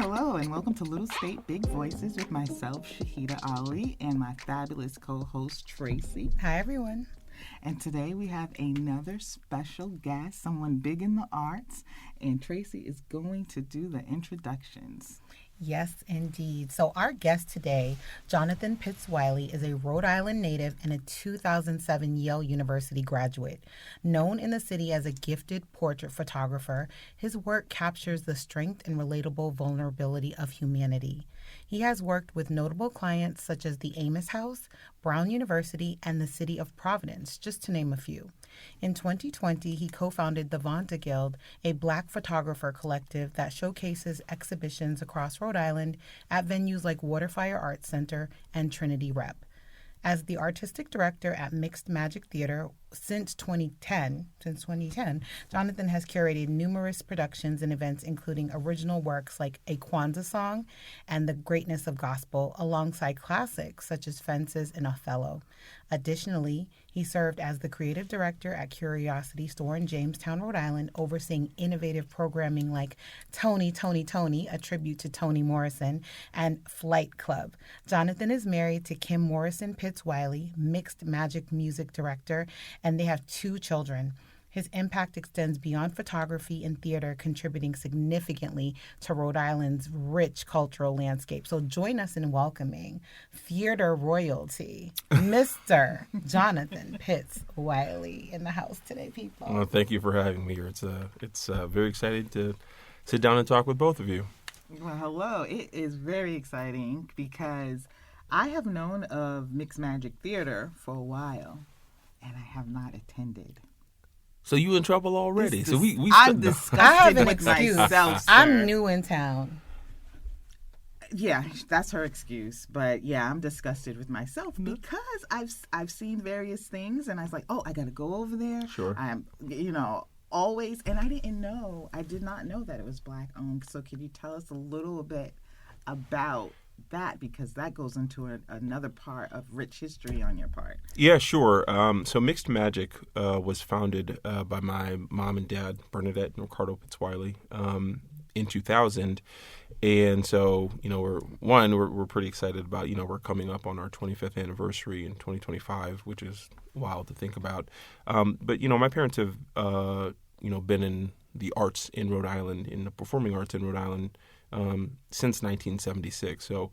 Hello and welcome to Little State Big Voices with myself, Shahidah Ali, and my fabulous co-host, Tracey. Hi, everyone. And today we have another special guest, someone big in the arts, and Tracey is going to do the introductions. Yes, indeed. So our guest today, Jonathan Pitts-Wiley, is a Rhode Island native and a 2007 Yale University graduate. Known in the city as a gifted portrait photographer, his work captures the strength and relatable vulnerability of humanity. He has worked with notable clients such as the Amos House, Brown University, and the City of Providence, just to name a few. In 2020, he co-founded the Vanta Guild, a Black photographer collective that showcases exhibitions across Rhode Island at venues like Waterfire Arts Center and Trinity Rep. As the artistic director at Mixed Magic Theater since 2010, Jonathan has curated numerous productions and events, including original works like A Kwanzaa Song and The Greatness of Gospel, alongside classics such as Fences and Othello. Additionally, he served as the creative director at Curiosity Store in Jamestown, Rhode Island, overseeing innovative programming like Tony, a tribute to Toni Morrison, and Flight Club. Jonathan is married to Kim Morrison Pitts-Wiley, Mixed Magic music director, and they have 2 children. His impact extends beyond photography and theater, contributing significantly to Rhode Island's rich cultural landscape. So join us in welcoming theater royalty, Mr. Jonathan Pitts-Wiley, in the house today, people. Well, thank you for having me here. It's very exciting to sit down and talk with both of you. Well, hello. It is very exciting because I have known of Mixed Magic Theater for a while, and I have not attended. So you in trouble already? I'm disgusted I have an with excuse. myself, sir. I'm new in town. Yeah, that's her excuse. But yeah, I'm disgusted with myself because I've seen various things, and I was like, oh, I got to go over there. Sure. I'm, always, and I did not know that it was Black owned. So can you tell us a little bit about that, because that goes into another part of rich history on your part? Yeah, sure. So Mixed Magic was founded by my mom and dad, Bernadette and Ricardo Pitts-Wiley, in 2000. And so, we're pretty excited about, we're coming up on our 25th anniversary in 2025, which is wild to think about. But my parents have, been in the arts in Rhode Island, in the performing arts in Rhode Island, since 1976. So,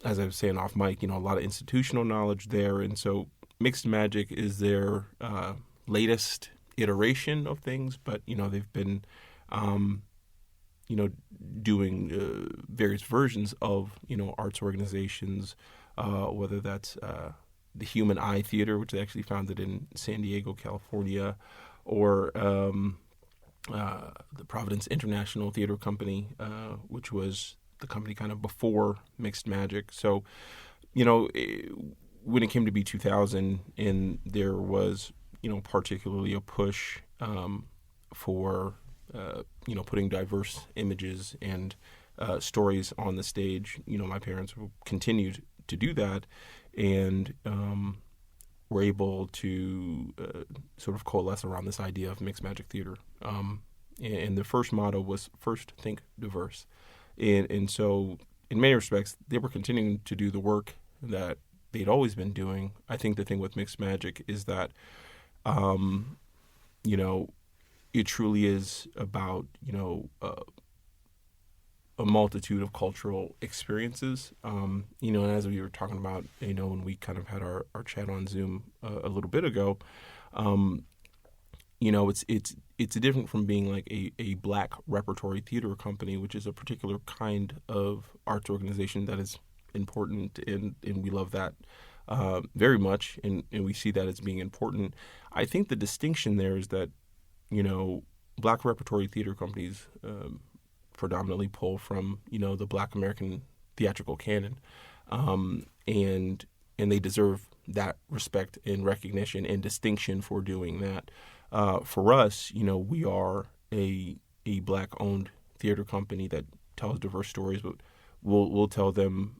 as I was saying off mic, a lot of institutional knowledge there. And so Mixed Magic is their latest iteration of things, but, they've been, doing various versions of, arts organizations, whether that's the Human Eye Theater, which they actually founded in San Diego, California, or the Providence International Theater Company, which was the company kind of before Mixed Magic. So, when it came to be 2000, and there was, particularly a push for, putting diverse images and stories on the stage, my parents continued to do that, and were able to sort of coalesce around this idea of Mixed Magic Theater. And the first motto was first think diverse. And so in many respects, they were continuing to do the work that they'd always been doing. I think the thing with Mixed Magic is that, it truly is about, a multitude of cultural experiences. And as we were talking about, when we kind of had our chat on Zoom a little bit ago, it's different from being like a Black repertory theater company, which is a particular kind of arts organization that is important, and we love that very much, and we see that as being important. I think the distinction there is that, Black repertory theater companies predominantly pull from, the Black American theatrical canon, and they deserve that respect and recognition and distinction for doing that. For us, we are a Black-owned theater company that tells diverse stories, but we'll tell them.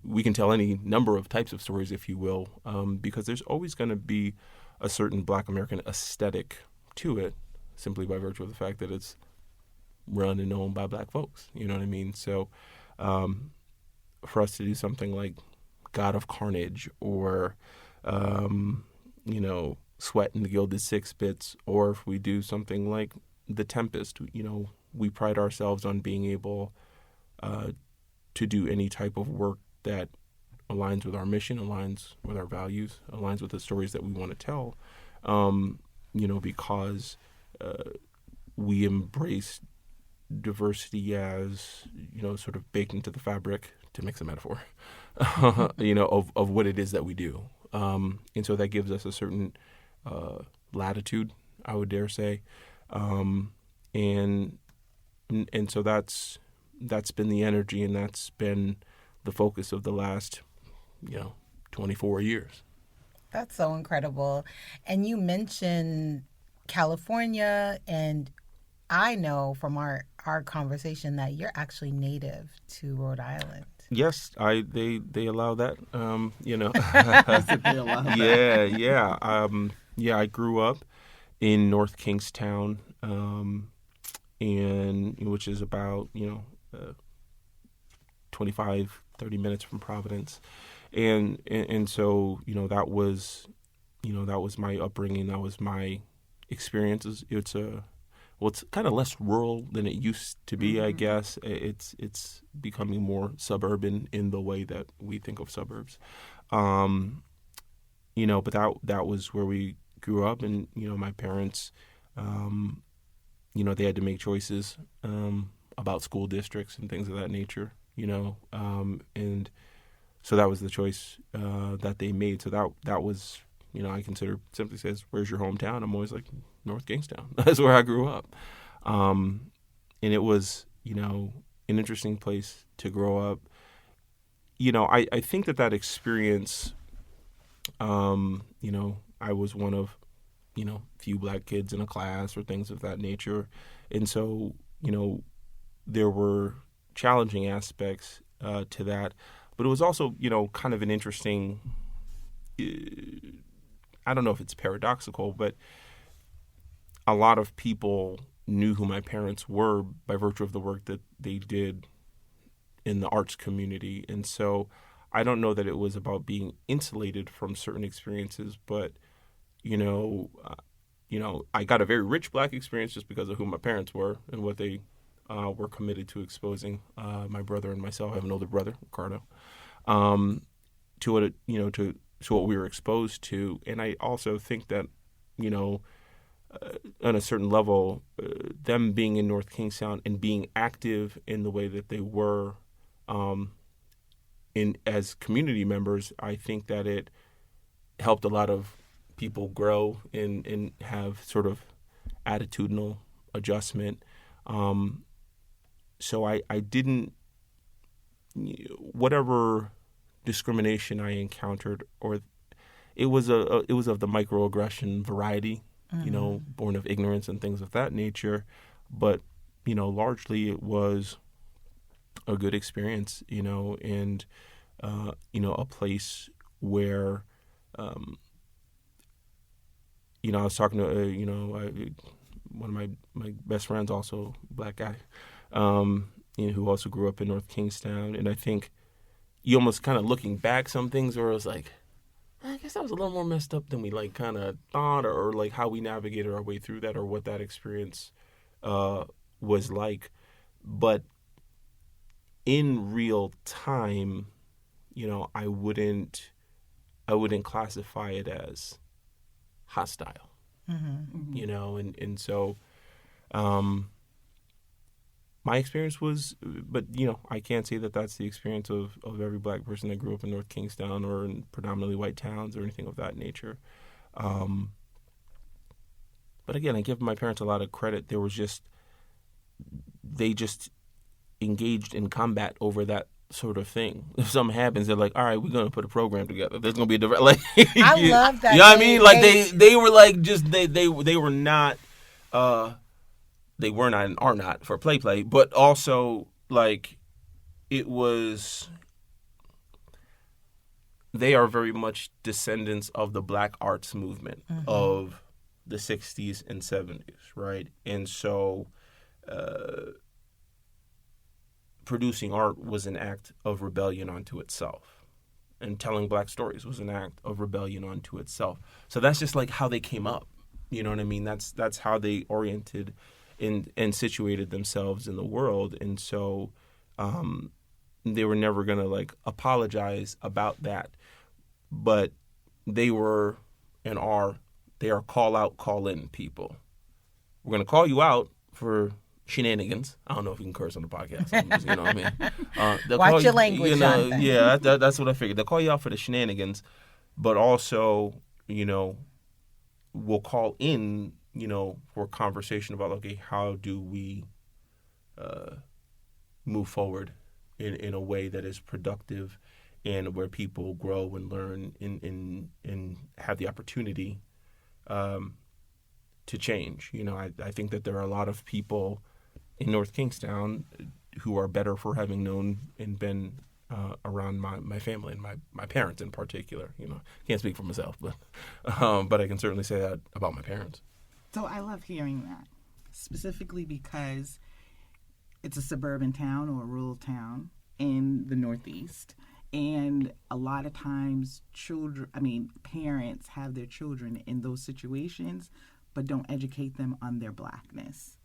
We can tell any number of types of stories, if you will, because there's always going to be a certain Black American aesthetic to it, simply by virtue of the fact that it's run and owned by Black folks. You know what I mean? So for us to do something like God of Carnage or, Sweat and the Gilded Six Bits, or if we do something like The Tempest, we pride ourselves on being able to do any type of work that aligns with our mission, aligns with our values, aligns with the stories that we want to tell, because we embrace diversity as, sort of baked into the fabric, to mix a metaphor, of what it is that we do. And so that gives us a certain latitude, I would dare say. And so that's been the energy, and that's been the focus of the last 24 years. That's so incredible. And you mentioned California, and I know from our conversation that you're actually native to Rhode Island. Yes, they allow that. They allow that. Yeah. I grew up in North Kingstown, and which is about 25, 30 minutes from Providence, and so that was my upbringing. That was my experiences. It's kind of less rural than it used to be, I guess. It's becoming more suburban in the way that we think of suburbs. But that was where we grew up, and my parents, they had to make choices about school districts and things of that nature. And so that was the choice that they made. So that was, I consider, simply says, "Where's your hometown?" I'm always like, North Kingstown. That's where I grew up. And it was, an interesting place to grow up. I think that experience, I was one of, few Black kids in a class or things of that nature. And so, there were challenging aspects to that. But it was also, kind of an interesting, I don't know if it's paradoxical, but a lot of people knew who my parents were by virtue of the work that they did in the arts community. And so I don't know that it was about being insulated from certain experiences, but, I got a very rich Black experience just because of who my parents were and what they were committed to exposing my brother and myself. I have an older brother, Ricardo, to what we were exposed to. And I also think that, on a certain level, them being in North Kingstown and being active in the way that they were as community members, I think that it helped a lot of people grow and have sort of attitudinal adjustment. So I didn't, whatever discrimination I encountered, or it was of the microaggression variety, born of ignorance and things of that nature. But, largely it was a good experience, and, a place where, I was talking to, one of my best friends, also a Black guy, who also grew up in North Kingstown. And I think you almost kind of looking back, some things where it was like, I guess that was a little more messed up than we kind of thought, or like how we navigated our way through that, or what that experience was like. But in real time, I wouldn't classify it as hostile, and so my experience was, but I can't say that that's the experience of every Black person that grew up in North Kingstown or in predominantly white towns or anything of that nature. But again, I give my parents a lot of credit. They just engaged in combat over that sort of thing. If something happens, they're like, all right, we're going to put a program together. There's going to be a direct, like, I love that. You know what I mean? Like they were like, just, they were not, they were not and are not for play, but also like it was, they are very much descendants of the Black arts movement of the 60s and 70s, right? And so producing art was an act of rebellion unto itself, and telling Black stories was an act of rebellion unto itself. So that's just like how they came up. You know what I mean? That's how they oriented and situated themselves in the world. And so they were never going to like apologize about that. But they were and are, they are call out, call in people. We're going to call you out for shenanigans. I don't know if you can curse on the podcast. You know what I mean? Watch your language, Jonathan. Yeah, that's what I figured. They'll call you out for the shenanigans, but also, we'll call in, for a conversation about, okay, how do we move forward in a way that is productive and where people grow and learn and have the opportunity to change. I think that there are a lot of people in North Kingstown who are better for having known and been around my family and my parents in particular. Can't speak for myself, but I can certainly say that about my parents. So I love hearing that, specifically because it's a suburban town or a rural town in the Northeast. And a lot of times parents have their children in those situations, but don't educate them on their Blackness.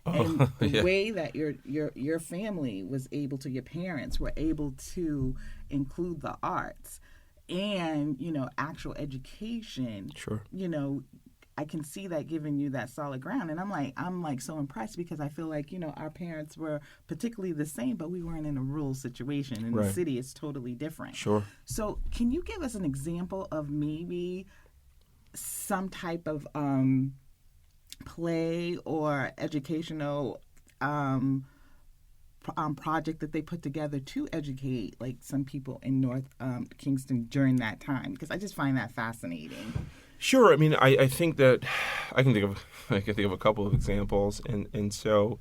And the way that your family was able to, your parents were able to include the arts and, actual education. Sure. I can see that giving you that solid ground. And I'm so impressed because I feel like, our parents were particularly the same, but we weren't in a rural situation. In right. the city, it's totally different. Sure. So can you give us an example of maybe some type of play or educational project that they put together to educate like some people in North Kingston during that time? Because I just find that fascinating. Sure. I mean, I think that I can think of a couple of examples, and so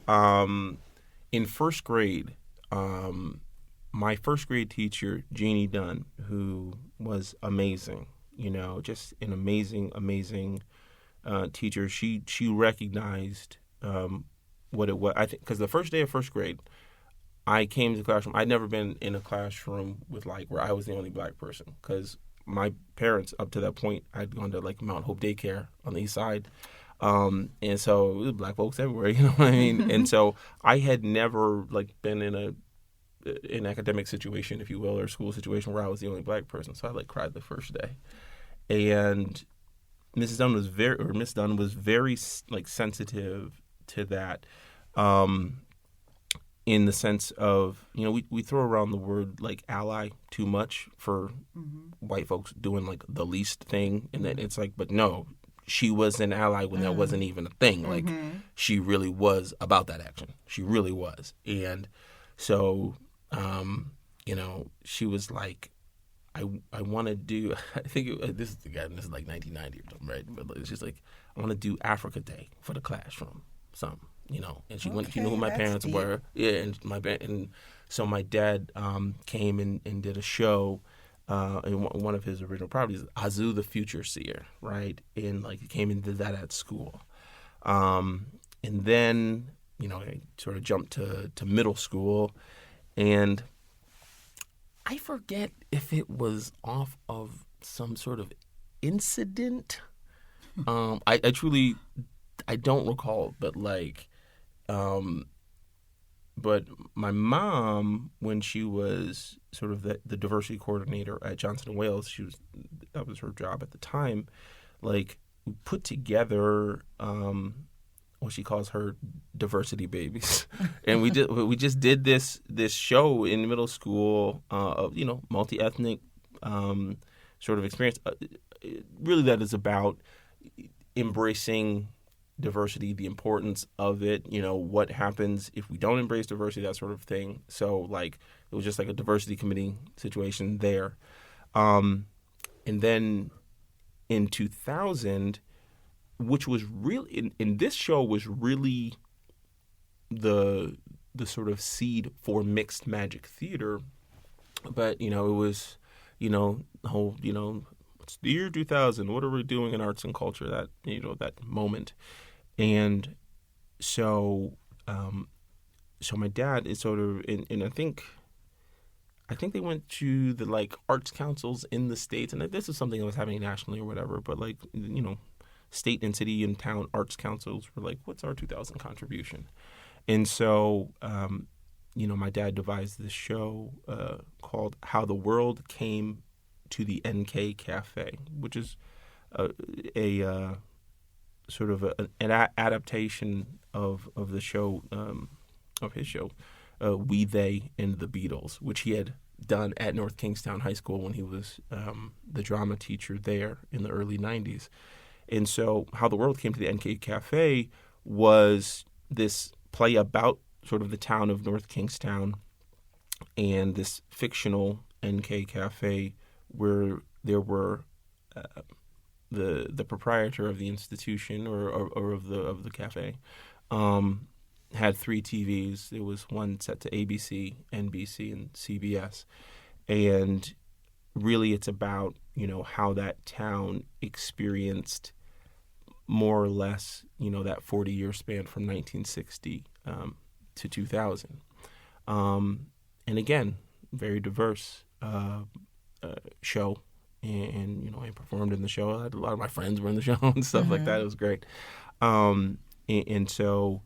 in first grade, my first grade teacher, Jeannie Dunn, who was amazing, just an amazing teacher. She recognized what it was. I think because the first day of first grade, I came to the classroom. I'd never been in a classroom with where I was the only Black person because my parents, up to that point, I'd gone to Mount Hope Daycare on the east side. And so it was Black folks everywhere, you know what I mean? And so I had never been in an academic situation, if you will, or a school situation where I was the only Black person. So I cried the first day. And Miss Dunn was very sensitive to that. In the sense of, we throw around the word ally too much for white folks doing the least thing. And then it's but no, she was an ally when that wasn't even a thing. She really was about that action. She really was. And so, she was I want to do, I think this is 1990 or something, right? But it's just I want to do Africa Day for the classroom, something. And she went. She knew who my parents were. Yeah, and so my dad came and did a show in one of his original properties, Azu the Future Seer, right? And he came and did that at school, and then I sort of jumped to middle school, and I forget if it was off of some sort of incident. I truly don't recall, but but my mom, when she was sort of the diversity coordinator at Johnson & Wales, that was her job at the time, put together what she calls her diversity babies. And we just did this show in middle school of, multi-ethnic sort of experience. Really that is about embracing diversity, the importance of it, what happens if we don't embrace diversity, that sort of thing. So it was just a diversity committee situation there. And then in 2000, which was really, in this show was really the sort of seed for mixed magic theater. But, it was, the whole, it's the year 2000. What are we doing in arts and culture? That moment. And so so my dad is sort of, and I think they went to the like arts councils in the states, and this is something that was happening nationally or whatever. But like, state and city and town arts councils were like, "What's our 2000 contribution?" And so, my dad devised this show called "How the World Came to the NK Cafe," which is a sort of an adaptation of the show, of his show, We, They, and the Beatles, which he had done at North Kingstown High School when he was the drama teacher there in the early 90s. And so How the World Came to the NK Cafe was this play about sort of the town of North Kingstown and this fictional NK Cafe where there were the proprietor of the institution or of the cafe had 3 TVs. There was one set to ABC, NBC, and CBS. And really it's about, how that town experienced more or less, that 40-year span from 1960 to 2000. And again, very diverse show. And I performed in the show. A lot of my friends were in the show and stuff like that. It was great. And so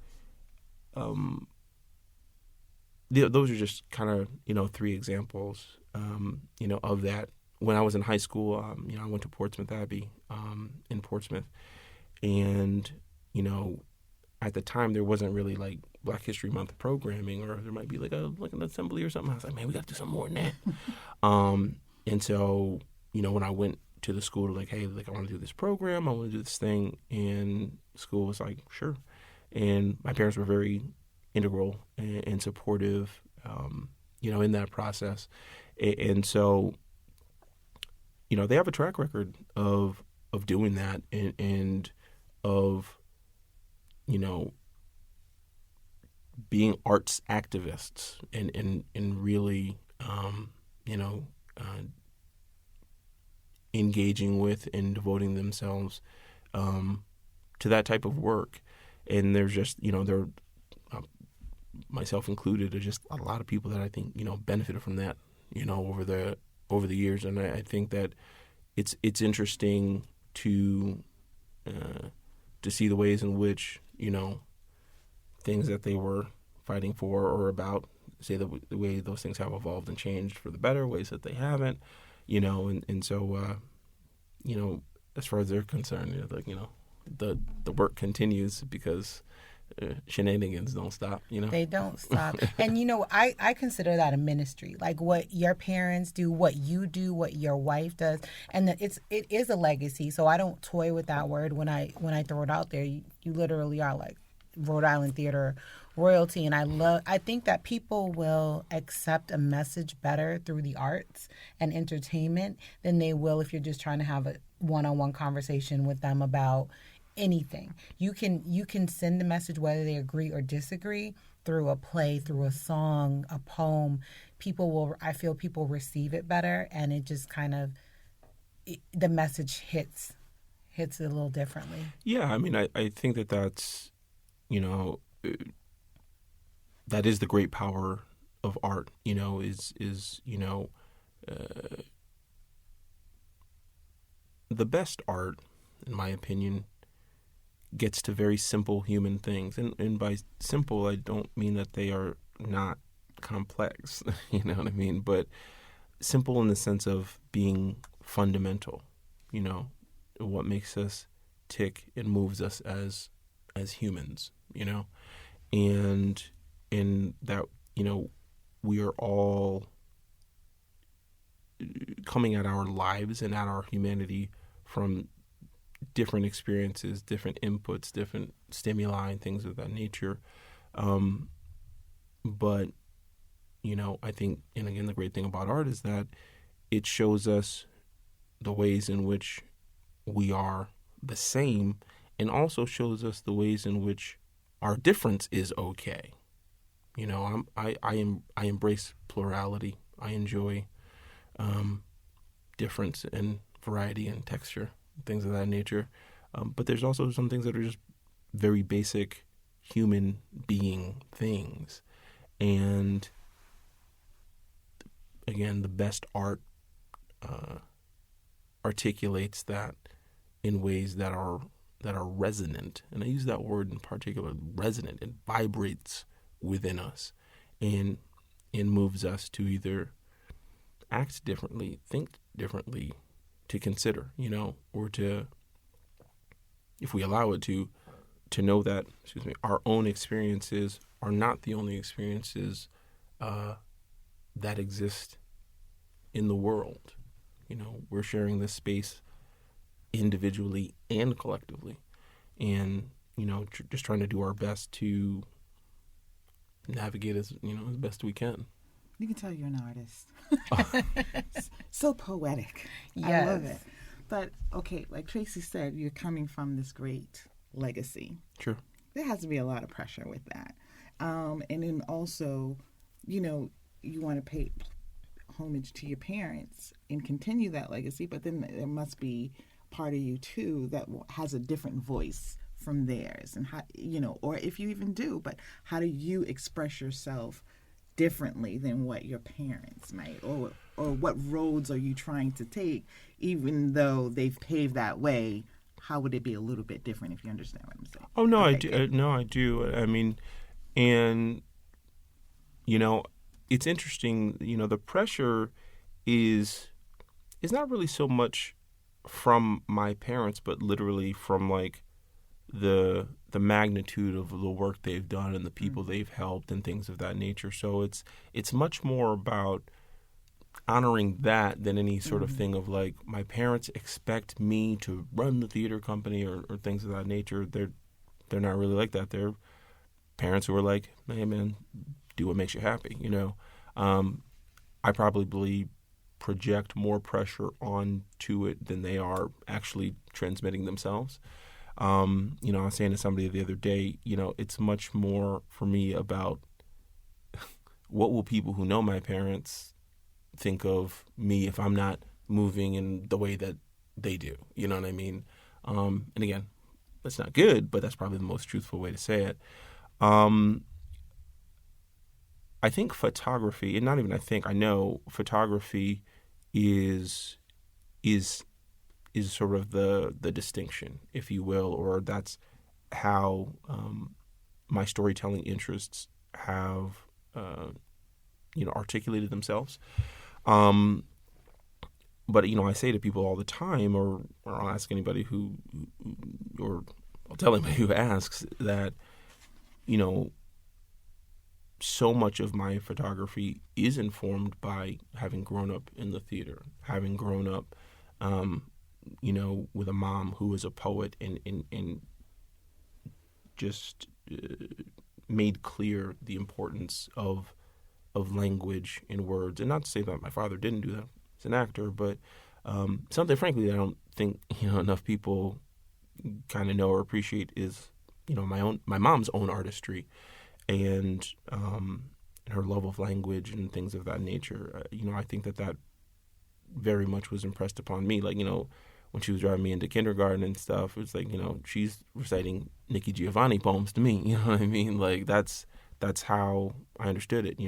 those are just kind of, 3 examples, of that. When I was in high school, I went to Portsmouth Abbey in Portsmouth. And, at the time there wasn't really like Black History Month programming, or there might be like an assembly or something. I was like, man, we got to do something more than that. And so, when I went to the school to like, hey, like I want to do this program, I want to do this thing, and school was like, sure. And my parents were very integral and supportive, in that process. And so, they have a track record of doing that and of, being arts activists and really, engaging with and devoting themselves to that type of work. And there's just, there, myself included, are just a lot of people that I think, benefited from that, over the years. And I think that it's interesting to see the ways in which, things that they were fighting for or about, say the way those things have evolved and changed for the better, ways that they haven't, and so, as far as they're concerned, the work continues because shenanigans don't stop, They don't stop. And, I consider that a ministry, like what your parents do, what you do, what your wife does. And it is a legacy. So I don't toy with that word when I throw it out there. You literally are like Rhode Island theater royalty. And I think that people will accept a message better through the arts and entertainment than they will if you're just trying to have a one-on-one conversation with them about anything. You can send a message whether they agree or disagree through a play, through a song, a poem. I feel people receive it better, and it just kind of the message hits a little differently. Yeah, I mean, I think that's, that is the great power of art, is the best art, in my opinion, gets to very simple human things. And by simple, I don't mean that they are not complex, you know what I mean? But simple in the sense of being fundamental, what makes us tick and moves us as humans, and that, we are all coming at our lives and at our humanity from different experiences, different inputs, different stimuli, and things of that nature. But, I think, and again, the great thing about art is that it shows us the ways in which we are the same, and also shows us the ways in which our difference is okay. I embrace plurality. I enjoy difference and variety and texture, things of that nature. But there's also some things that are just very basic human being things. And again, the best art articulates that in ways that are resonant. And I use that word in particular, resonant. It vibrates within us and moves us to either act differently, think differently, to consider, or to, if we allow it to know that, our own experiences are not the only experiences that exist in the world. We're sharing this space individually and collectively, and just trying to do our best to navigate as best we can. You can tell you're an artist. So poetic. Yes. I love it. But okay, like Tracey said, you're coming from this great legacy. Sure. There has to be a lot of pressure with that. And then also, you want to pay homage to your parents and continue that legacy, but then there must be part of you too that has a different voice from theirs. And how, or if you even do, but how do you express yourself differently than what your parents might, or what roads are you trying to take, even though they've paved that way? How would it be a little bit different, if you understand what I'm saying? Oh, no, Okay, I do. No, I do. I mean, and, it's interesting, the pressure is not really so much from my parents, but literally from like the magnitude of the work they've done and the people they've helped and things of that nature. So it's much more about honoring that than any sort of thing of like, my parents expect me to run the theater company or things of that nature. They're not really like that. They're parents who are like, hey man, do what makes you happy. I probably project more pressure onto it than they are actually transmitting themselves. I was saying to somebody the other day, it's much more for me about what will people who know my parents think of me if I'm not moving in the way that they do. You know what I mean? And again, that's not good, but that's probably the most truthful way to say it. I think photography, and not even I know photography is sort of the distinction, if you will, or that's how my storytelling interests have articulated themselves. But I say to people all the time, or I'll ask anybody or I'll tell anybody who asks that, so much of my photography is informed by having grown up in the theater, having grown up, with a mom who was a poet and just made clear the importance of language and words. And not to say that my father didn't do that as an actor, but something, frankly, that I don't think enough people kind of know or appreciate is my mom's own artistry and her love of language and things of that nature. I think that very much was impressed upon me. Like, when she was driving me into kindergarten and stuff, it was like, she's reciting Nikki Giovanni poems to me. You know what I mean? Like, that's how I understood it.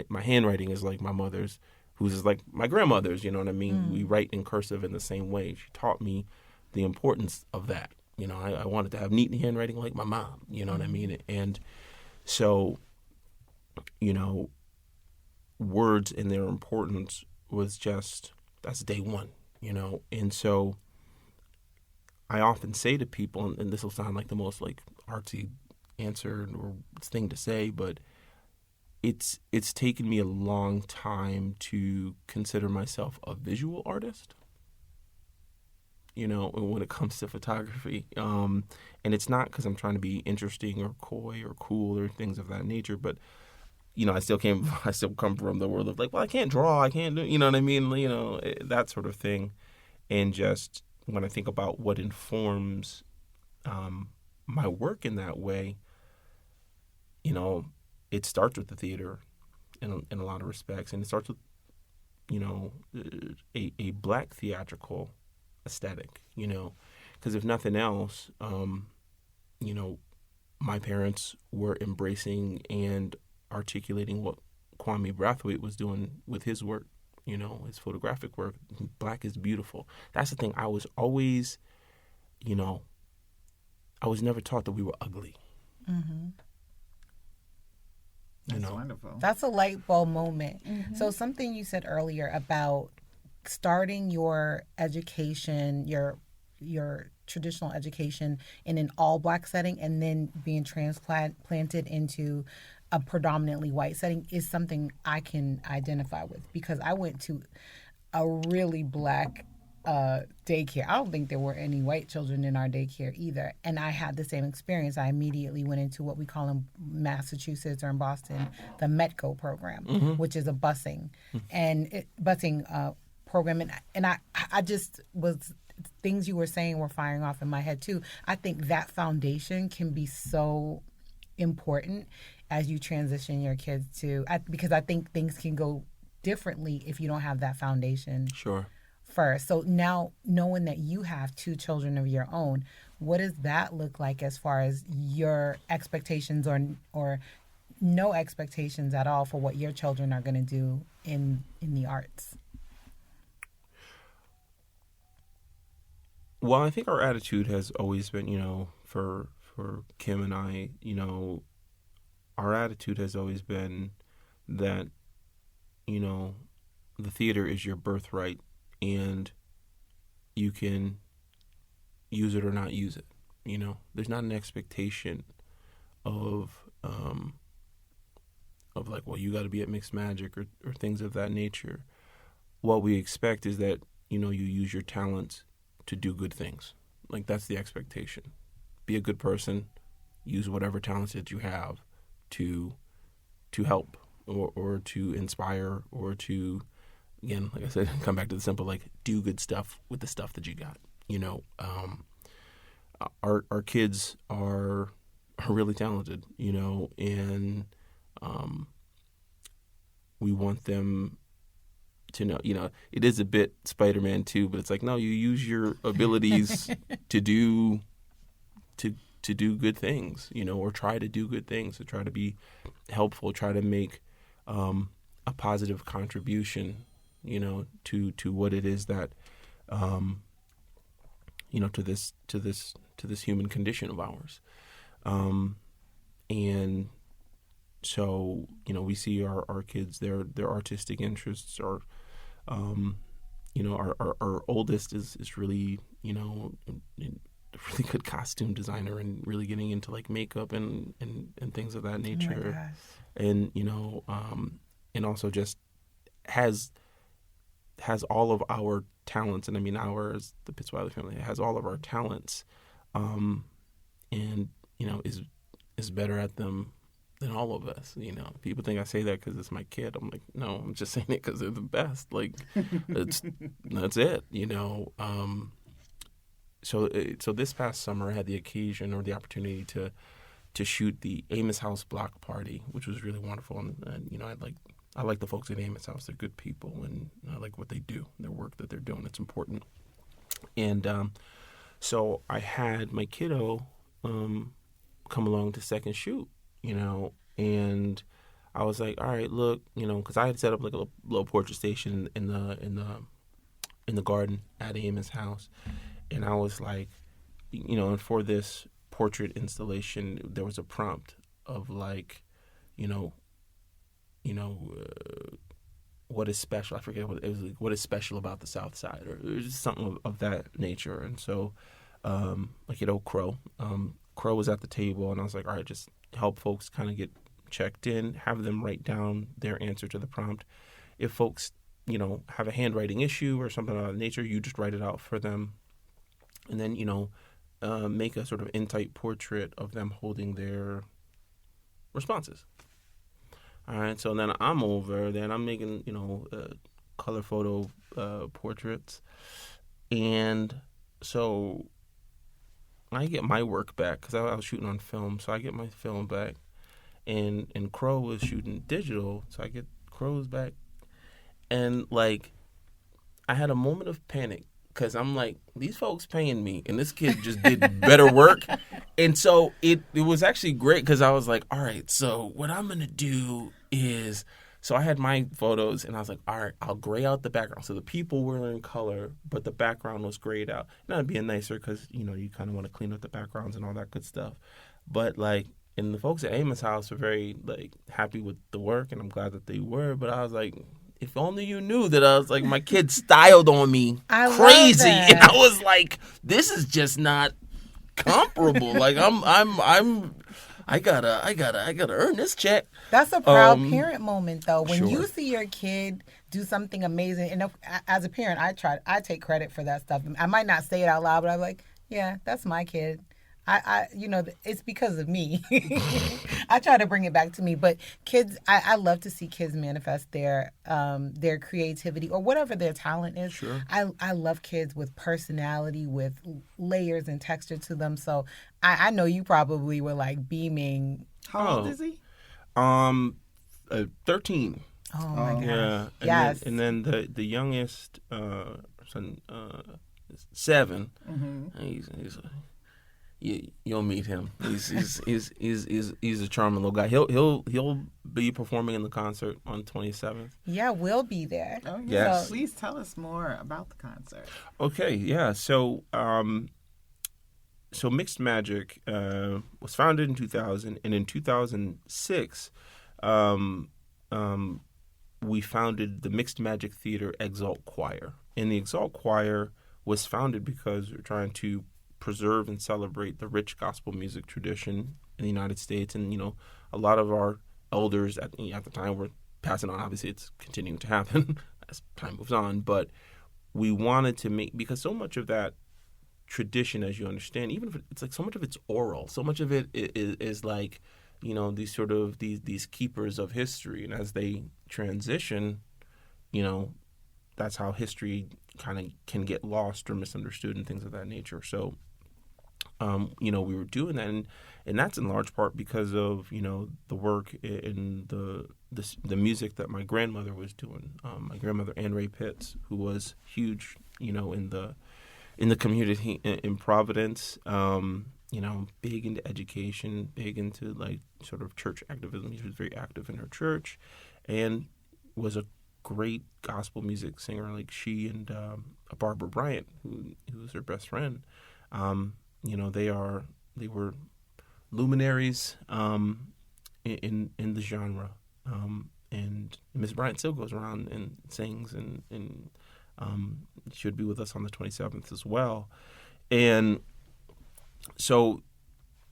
My handwriting is like my mother's, who's is like my grandmother's. You know what I mean? We write in cursive in the same way. She taught me the importance of that. I wanted to have neat handwriting like my mom. You know what I mean? And so, words and their importance was just, that's day one, And so I often say to people, and this will sound like the most like artsy answer or thing to say, but it's taken me a long time to consider myself a visual artist, when it comes to photography. And it's not because I'm trying to be interesting or coy or cool or things of that nature, but I still come from the world of like, well, I can't draw, I can't do, you know what I mean? That sort of thing. And just when I think about what informs my work in that way, it starts with the theater in a lot of respects. And it starts with, a Black theatrical aesthetic, because if nothing else, my parents were embracing and articulating what Kwame Brathwaite was doing with his work, his photographic work. Black is beautiful. That's the thing. I was always, I was never taught that we were ugly. Mm-hmm. That's wonderful. That's a light bulb moment. Mm-hmm. So something you said earlier about starting your education, your traditional education in an all-black setting and then being transplanted into a predominantly white setting is something I can identify with, because I went to a really black daycare. I don't think there were any white children in our daycare either. And I had the same experience. I immediately went into what we call in Massachusetts or in Boston, the METCO program, mm-hmm. which is a busing program. And I just was, things you were saying were firing off in my head too. I think that foundation can be so important as you transition your kids because I think things can go differently if you don't have that foundation. Sure. First. So now, knowing that you have 2 children of your own, what does that look like as far as your expectations or no expectations at all for what your children are going to do in the arts? Well, I think our attitude has always been, for Kim and I, our attitude has always been that, the theater is your birthright. And you can use it or not use it. There's not an expectation of like, well, you got to be at Mixed Magic or things of that nature. What we expect is that, you use your talents to do good things. Like, that's the expectation. Be a good person. Use whatever talents that you have to help or to inspire or to, again, like I said, come back to the simple, like, do good stuff with the stuff that you got. Our kids are really talented, and we want them to know, it is a bit Spider-Man too, but it's like, no, you use your abilities to do good things, or try to do good things, to try to be helpful, try to make a positive contribution, to what it is that, to this human condition of ours. And so, we see our kids, their artistic interests are, our oldest is really, a really good costume designer and really getting into like makeup and things of that nature. Oh and, and also just has all of our talents, and I mean ours, the Pitts-Wiley family, has all of our talents, and is better at them than all of us. People think I say that because it's my kid. I'm like, no, I'm just saying it because they're the best. Like, that's it. So this past summer, I had the occasion or the opportunity to shoot the Amos House block party, which was really wonderful, and I like the folks at Amos House. They're good people, and I like what they do, their work that they're doing. It's important. And so I had my kiddo come along to second shoot, and I was like, all right, look, because I had set up like a little portrait station in the garden at Amos House, and I was like, and for this portrait installation, there was a prompt of like, what is special? I forget what it was. Like, what is special about the South Side, or it was just something of that nature. And so, Crow was at the table, and I was like, all right, just help folks kind of get checked in, have them write down their answer to the prompt. If folks, have a handwriting issue or something of that nature, you just write it out for them, and then make a sort of in-type portrait of them holding their responses. All right, so then I'm making, color photo portraits. And so I get my work back because I was shooting on film. So I get my film back. And Crow was shooting digital, so I get Crow's back. And, like, I had a moment of panic because I'm like, these folks paying me, and this kid just did better work. And so it was actually great because I was like, all right, so what I'm going to do is, so I had my photos and I was like, all right, I'll gray out the background. So the people were in color, but the background was grayed out. And that'd be nicer because, you know, you kind of want to clean up the backgrounds and all that good stuff. But like, and the folks at Amos House were very like happy with the work, and I'm glad that they were. But I was like, if only you knew that I was like, my kid styled on me crazy, and I was like, this is just not comparable. Like I gotta earn this check. That's a proud parent moment, though. When Sure. you see your kid do something amazing, and as a parent, I take credit for that stuff. I might not say it out loud, but I'm like, yeah, that's my kid. You know, it's because of me. I try to bring it back to me, but kids, I love to see kids manifest their creativity or whatever their talent is. Sure. I love kids with personality, with layers and texture to them. So I know you probably were like beaming. How old is he? 13. Oh my gosh. Yeah. Yes. And then the youngest son, is 7. He's you'll meet him. He's a charming little guy. He'll be performing in the concert on 27th. Yeah, we'll be there. Oh, Yes. So please tell us more about the concert. Okay, yeah. So Mixed Magic was founded in 2000, and in 2006, we founded the Mixed Magic Theater Exhult Choir. And the Exhult Choir was founded because we're trying to preserve and celebrate the rich gospel music tradition in the United States. And, you know, a lot of our elders at the time were passing on. Obviously, it's continuing to happen as time moves on. But we wanted to make, because so much of that tradition, as you understand, even if it's like so much of it's oral, so much of it is like, you know, these sort of these keepers of history. And as they transition, you know, that's how history kind of can get lost or misunderstood and things of that nature. So, you know, we were doing that, and that's in large part because of, you know, the work in the music that my grandmother was doing. My grandmother, Ann Ray Pitts, who was huge, you know, in the community in Providence. You know, big into education, big into like sort of church activism. She was very active in her church, and was a great gospel music singer. Like she and Barbara Bryant, who was her best friend. You know, they were luminaries in the genre. And Miss Bryant still goes around and sings, and should be with us on the 27th as well. And so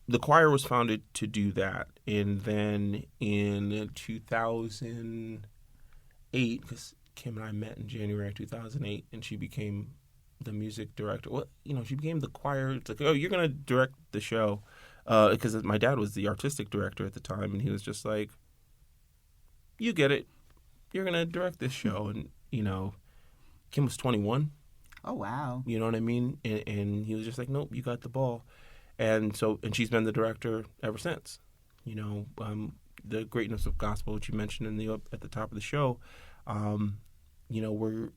the choir was founded to do that. And then in 2008, because Kim and I met in January 2008, and she became the music director. Well, you know, she became the choir. It's like, oh, you're going to direct the show. Because my dad was the artistic director at the time, and he was just like, you get it. You're going to direct this show. And, you know, Kim was 21. Oh, wow. You know what I mean? And he was just like, nope, you got the ball. And she's been the director ever since. You know, the greatness of gospel, which you mentioned at the top of the show, you know,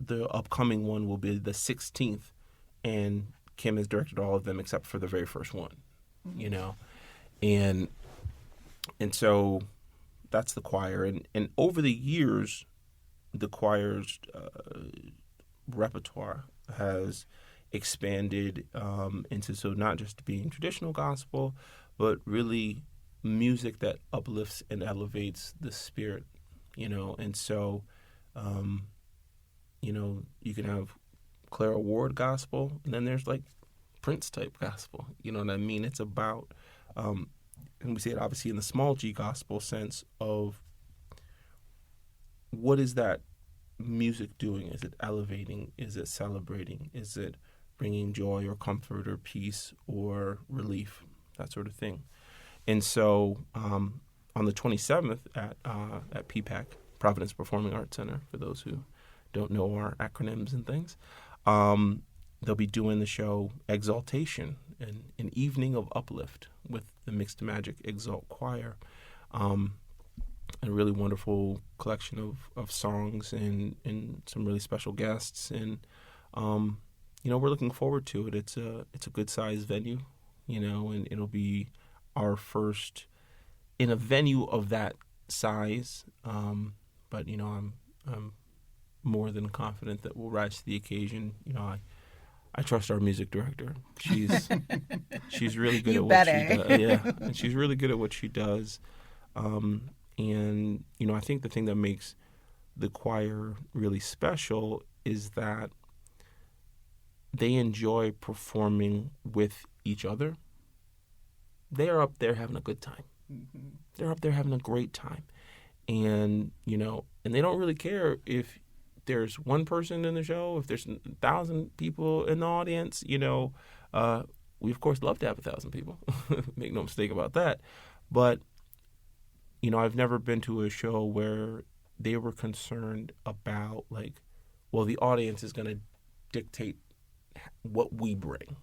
the upcoming one will be the 16th, and Kim has directed all of them except for the very first one, you know. And so that's the choir. And over the years, the choir's repertoire has expanded into, so not just being traditional gospel, but really music that uplifts and elevates the spirit, you know. And so, you know, you can have Clara Ward gospel, and then there's like Prince type gospel, you know what I mean? It's about, and we say it obviously in the small G gospel sense of what is that music doing? Is it elevating? Is it celebrating? Is it bringing joy or comfort or peace or relief? That sort of thing. And so on the 27th at PPAC, Providence Performing Arts Center, for those who don't know our acronyms and things, they'll be doing the show Exhultation, an evening of uplift with the Mixed Magic Exhult Choir. A really wonderful collection of songs and some really special guests. And, you know, we're looking forward to it. It's a good-sized venue. and it'll be our first in a venue of that size. But I'm more than confident that we'll rise to the occasion. I trust our music director. She's really good at what she does. Yeah, and she's really good at what she does. And I think the thing that makes the choir really special is that they enjoy performing with each other. They are up there having a good time. Mm-hmm. They're up there having a great time. And, and they don't really care if there's one person in the show, if there's 1,000 people in the audience, we of course love to have 1,000 people. Make no mistake about that. But, I've never been to a show where they were concerned about the audience is going to dictate what we bring.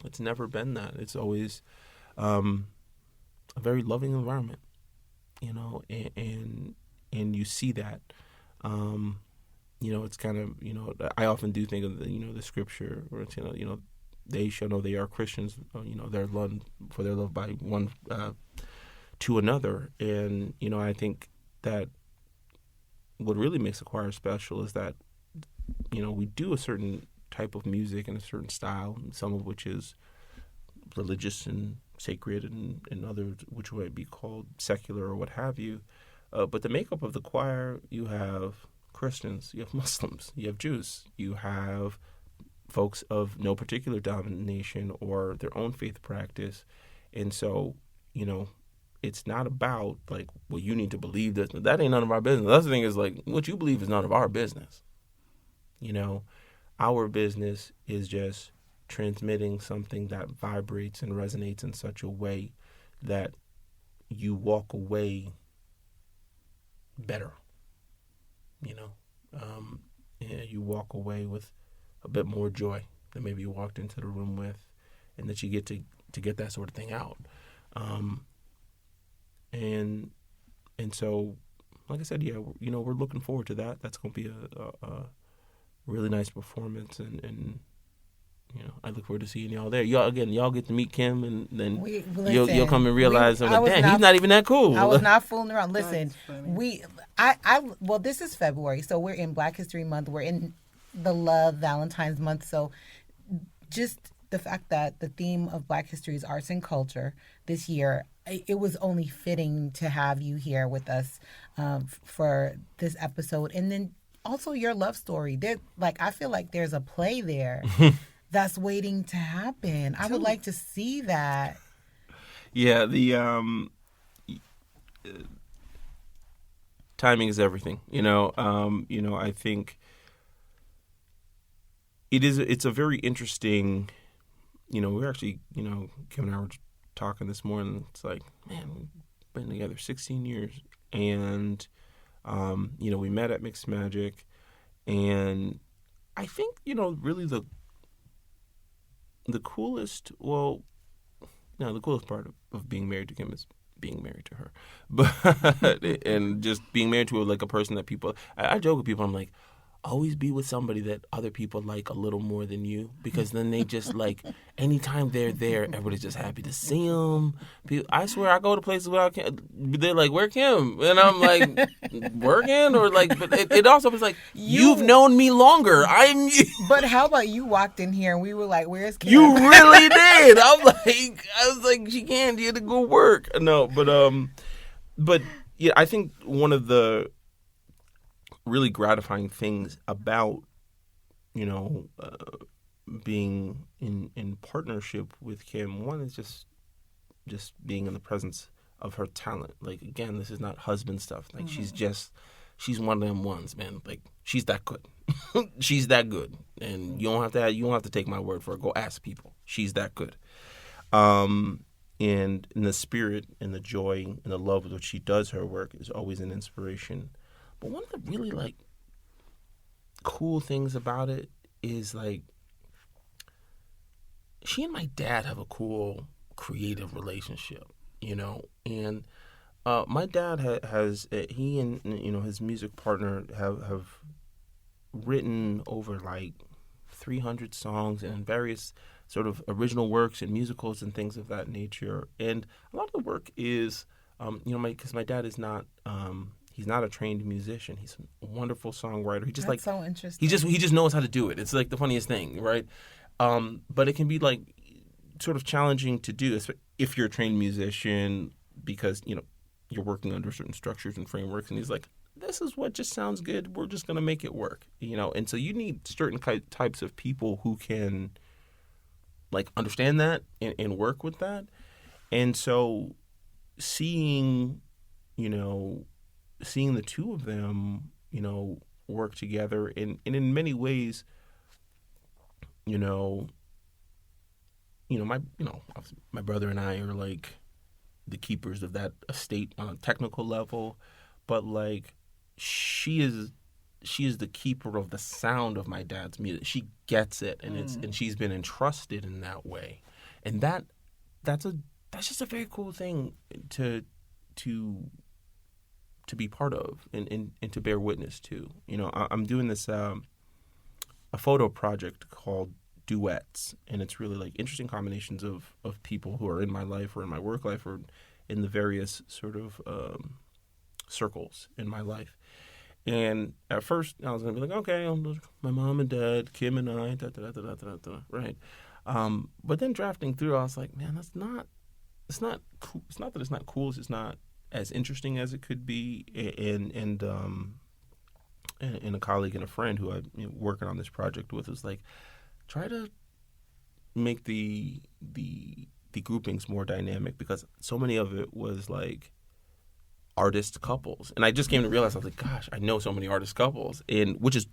It's never been that. It's always a very loving environment, and you see that. It's kind of, I often do think of the scripture where it's, they shall know they are Christians, they're loved for their love by one to another. And, I think that what really makes a choir special is that, we do a certain type of music and a certain style, some of which is religious and sacred and others which might be called secular or what have you. But the makeup of the choir, you have Christians, you have Muslims, you have Jews, you have folks of no particular denomination or their own faith practice. And so, it's not about you need to believe this. That ain't none of our business. The other thing is what you believe is none of our business. Our business is just transmitting something that vibrates and resonates in such a way that you walk away better, and you walk away with a bit more joy than maybe you walked into the room with, and that you get to get that sort of thing out. And so, like I said, we're looking forward to that. That's going to be a really nice performance, and I look forward to seeing y'all there. Y'all get to meet Kim, and then you'll come and realize, he's not even that cool. I was not fooling around. Listen, well, this is February, so we're in Black History Month. We're in the Love Valentine's Month, so just the fact that the theme of Black History is arts and culture this year, it was only fitting to have you here with us for this episode, and then also your love story. I feel like there's a play there that's waiting to happen. I would like to see that. Yeah, the timing is everything. I think it's a very interesting. We're actually, Kim and I were talking this morning. It's like, man, we've been together 16 years, and we met at Mixed Magic, and I think really the coolest, the coolest part of being married to Kim is being married to her, but and just being married to a person that people. I joke with people. I'm like, always be with somebody that other people like a little more than you, because then they just anytime they're there, everybody's just happy to see them. I swear, I go to places without Kim. They're like, "Where Kim?" And I'm like, "Working," or but it also was you've known me longer. But how about you walked in here and we were like, "Where's Kim?" You really did. I was like, she can't. You had to go work. No, but yeah, I think one of the really gratifying things about being in partnership with Kim, one is just being in the presence of her talent. Again, this is not husband stuff. She's one of them ones, man. She's that good. She's that good, and you don't have to take my word for it. Go ask people. She's that good. And in the spirit and the joy and the love with which she does her work is always an inspiration. But one of the really cool things about it is she and my dad have a cool creative relationship, and my dad has he and his music partner have written over 300 songs and in various sort of original works and musicals and things of that nature. And a lot of the work is, because my dad is not, he's not a trained musician. He's a wonderful songwriter. He just That's so interesting. He just knows how to do it. It's like the funniest thing, right? But it can be like sort of challenging to do if you're a trained musician because, you're working under certain structures and frameworks. And he's like, this is what just sounds good. We're just going to make it work, And so you need certain types of people who can like understand that and work with that. And so seeing the two of them, work together and in many ways, my brother and I are like the keepers of that estate on a technical level, but like she is the keeper of the sound of my dad's music. She gets it, and and she's been entrusted in that way, and that's just a very cool thing to be part of and to bear witness to. I'm doing this a photo project called Duets, and it's really like interesting combinations of people who are in my life or in my work life or in the various sort of circles in my life. And at first I was gonna be like, okay, my mom and dad, Kim and I, right? But then drafting through, I was like, man, it's not cool. It's not that it's not cool. It's just not as interesting as it could be. And a colleague and a friend who I'm working on this project with was like, try to make the groupings more dynamic, because so many of it was like artist couples, and I just came to realize, I was like, gosh, I know so many artist couples, and which is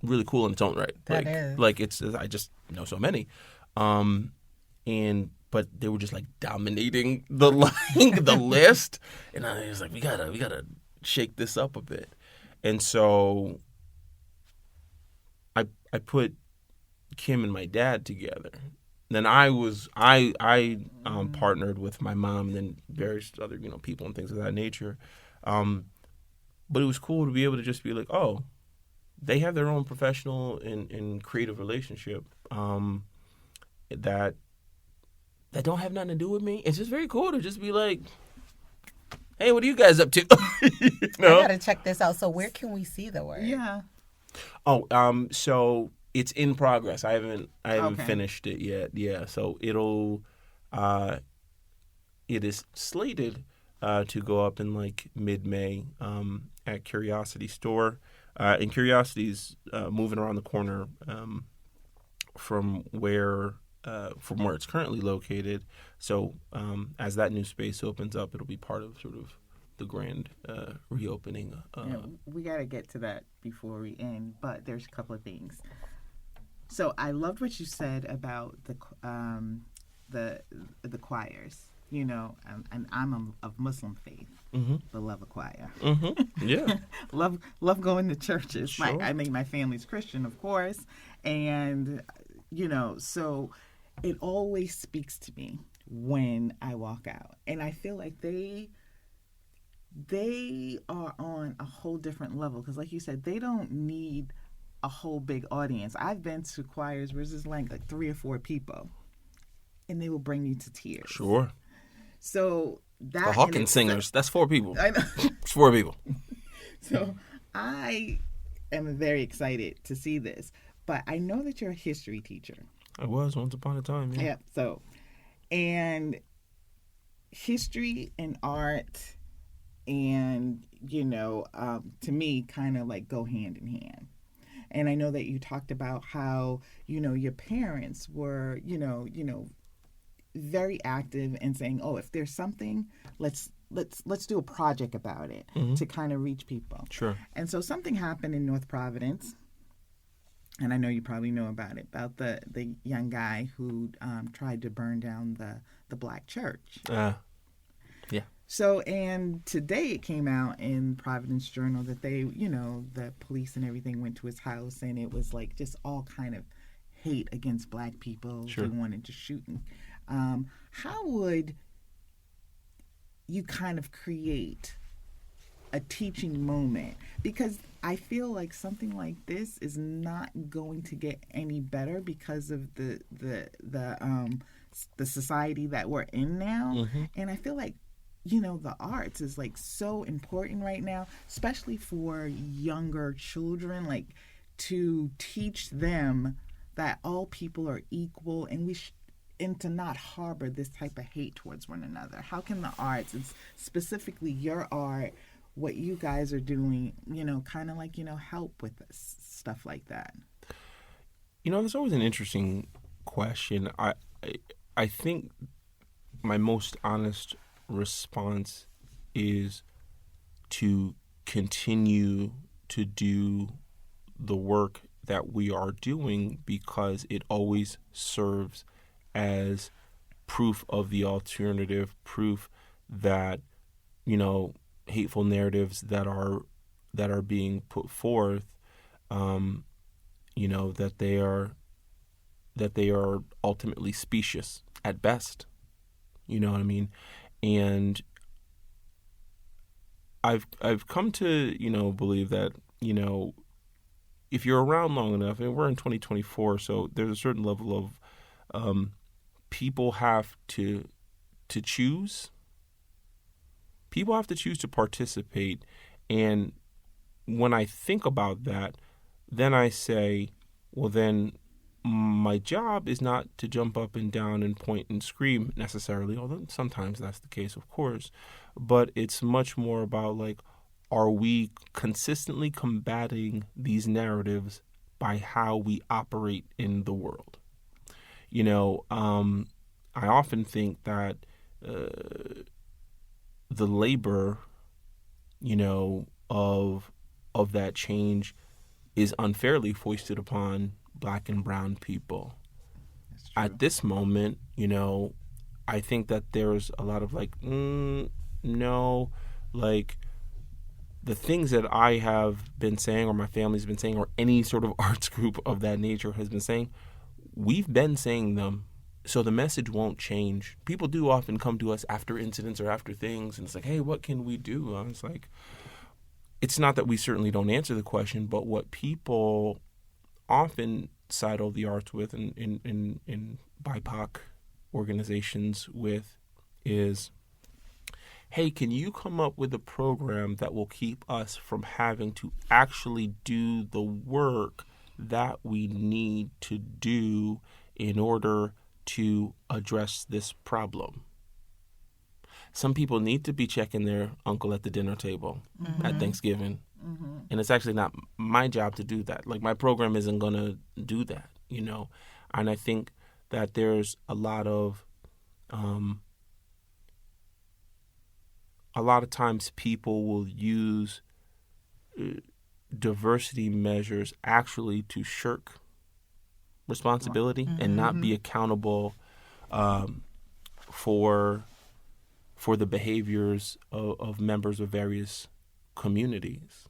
really cool in its own right. That is. Like I just know so many, but they were just like dominating the list, and I was like, we gotta shake this up a bit, and so I put Kim and my dad together. Then I partnered with my mom and then various other people and things of that nature, but it was cool to be able to just be like, oh, they have their own professional and creative relationship that don't have nothing to do with me. It's just very cool to just be like, hey, what are you guys up to? I gotta check this out. So where can we see the work? Yeah. Oh, so it's in progress. I haven't Okay. finished it yet. Yeah, so it is slated to go up in like mid-May at Curiosity Store. And Curiosity's moving around the corner from where it's currently located. So as that new space opens up, it'll be part of sort of the grand reopening. We got to get to that before we end, but there's a couple of things. So I loved what you said about the choirs, and I'm of Muslim faith, but love a choir. Mm-hmm. Yeah. love going to churches. Sure. My family's Christian, of course, and so it always speaks to me when I walk out, and I feel like they are on a whole different level, because like you said, they don't need a whole big audience. I've been to choirs where there's like 3 or 4 people, and they will bring you to tears. Sure. So that the Hawkins singers, that's 4 people. I know. It's 4 people. So I am very excited to see this, but I know that you're a history teacher. I was once upon a time. Yeah. Yeah. So, and history and art, and to me, kind of like go hand in hand. And I know that you talked about how, your parents were, very active in saying, oh, if there's something, let's do a project about it to kind of reach people. Sure. And so something happened in North Providence, and I know you probably know about it, about the young guy who tried to burn down the black church. Yeah. So, and today it came out in Providence Journal that they, the police and everything went to his house, and it was like just all kind of hate against black people. Sure. They wanted to shoot. How would you kind of create a teaching moment, because I feel like something like this is not going to get any better because of the society that we're in now. Mm-hmm. And I feel like, the arts is like so important right now, especially for younger children, like to teach them that all people are equal, and and to not harbor this type of hate towards one another. How can the arts, and specifically your art, what you guys are doing, kind of like, help with this, stuff like that? There's always an interesting question. I think my most honest response is to continue to do the work that we are doing, because it always serves as proof of the alternative, proof that, hateful narratives that are being put forth, that they are ultimately specious at best. You know what I mean? And I've come to, believe that, if you're around long enough, and we're in 2024, so there's a certain level of people have to choose. People have to choose to participate. And when I think about that, then I say, well, then my job is not to jump up and down and point and scream necessarily, although sometimes that's the case, of course. But it's much more about, like, are we consistently combating these narratives by how we operate in the world? I often think that the labor, of that change is unfairly foisted upon Black and brown people. At this moment, I think that there's a lot of no, like, the things that I have been saying, or my family's been saying, or any sort of arts group of that nature has been saying, we've been saying them, so the message won't change. People do often come to us after incidents or after things, and it's like, hey, what can we do? And it's like, it's not that we certainly don't answer the question, but what people often sidle the arts with, and in BIPOC organizations with, is, hey, can you come up with a program that will keep us from having to actually do the work that we need to do in order to address this problem? Some people need to be checking their uncle at the dinner table at Thanksgiving. Mm-hmm. And it's actually not my job to do that. Like, my program isn't going to do that, And I think that there's a lot of times people will use diversity measures actually to shirk responsibility and not be accountable for the behaviors of members of various communities.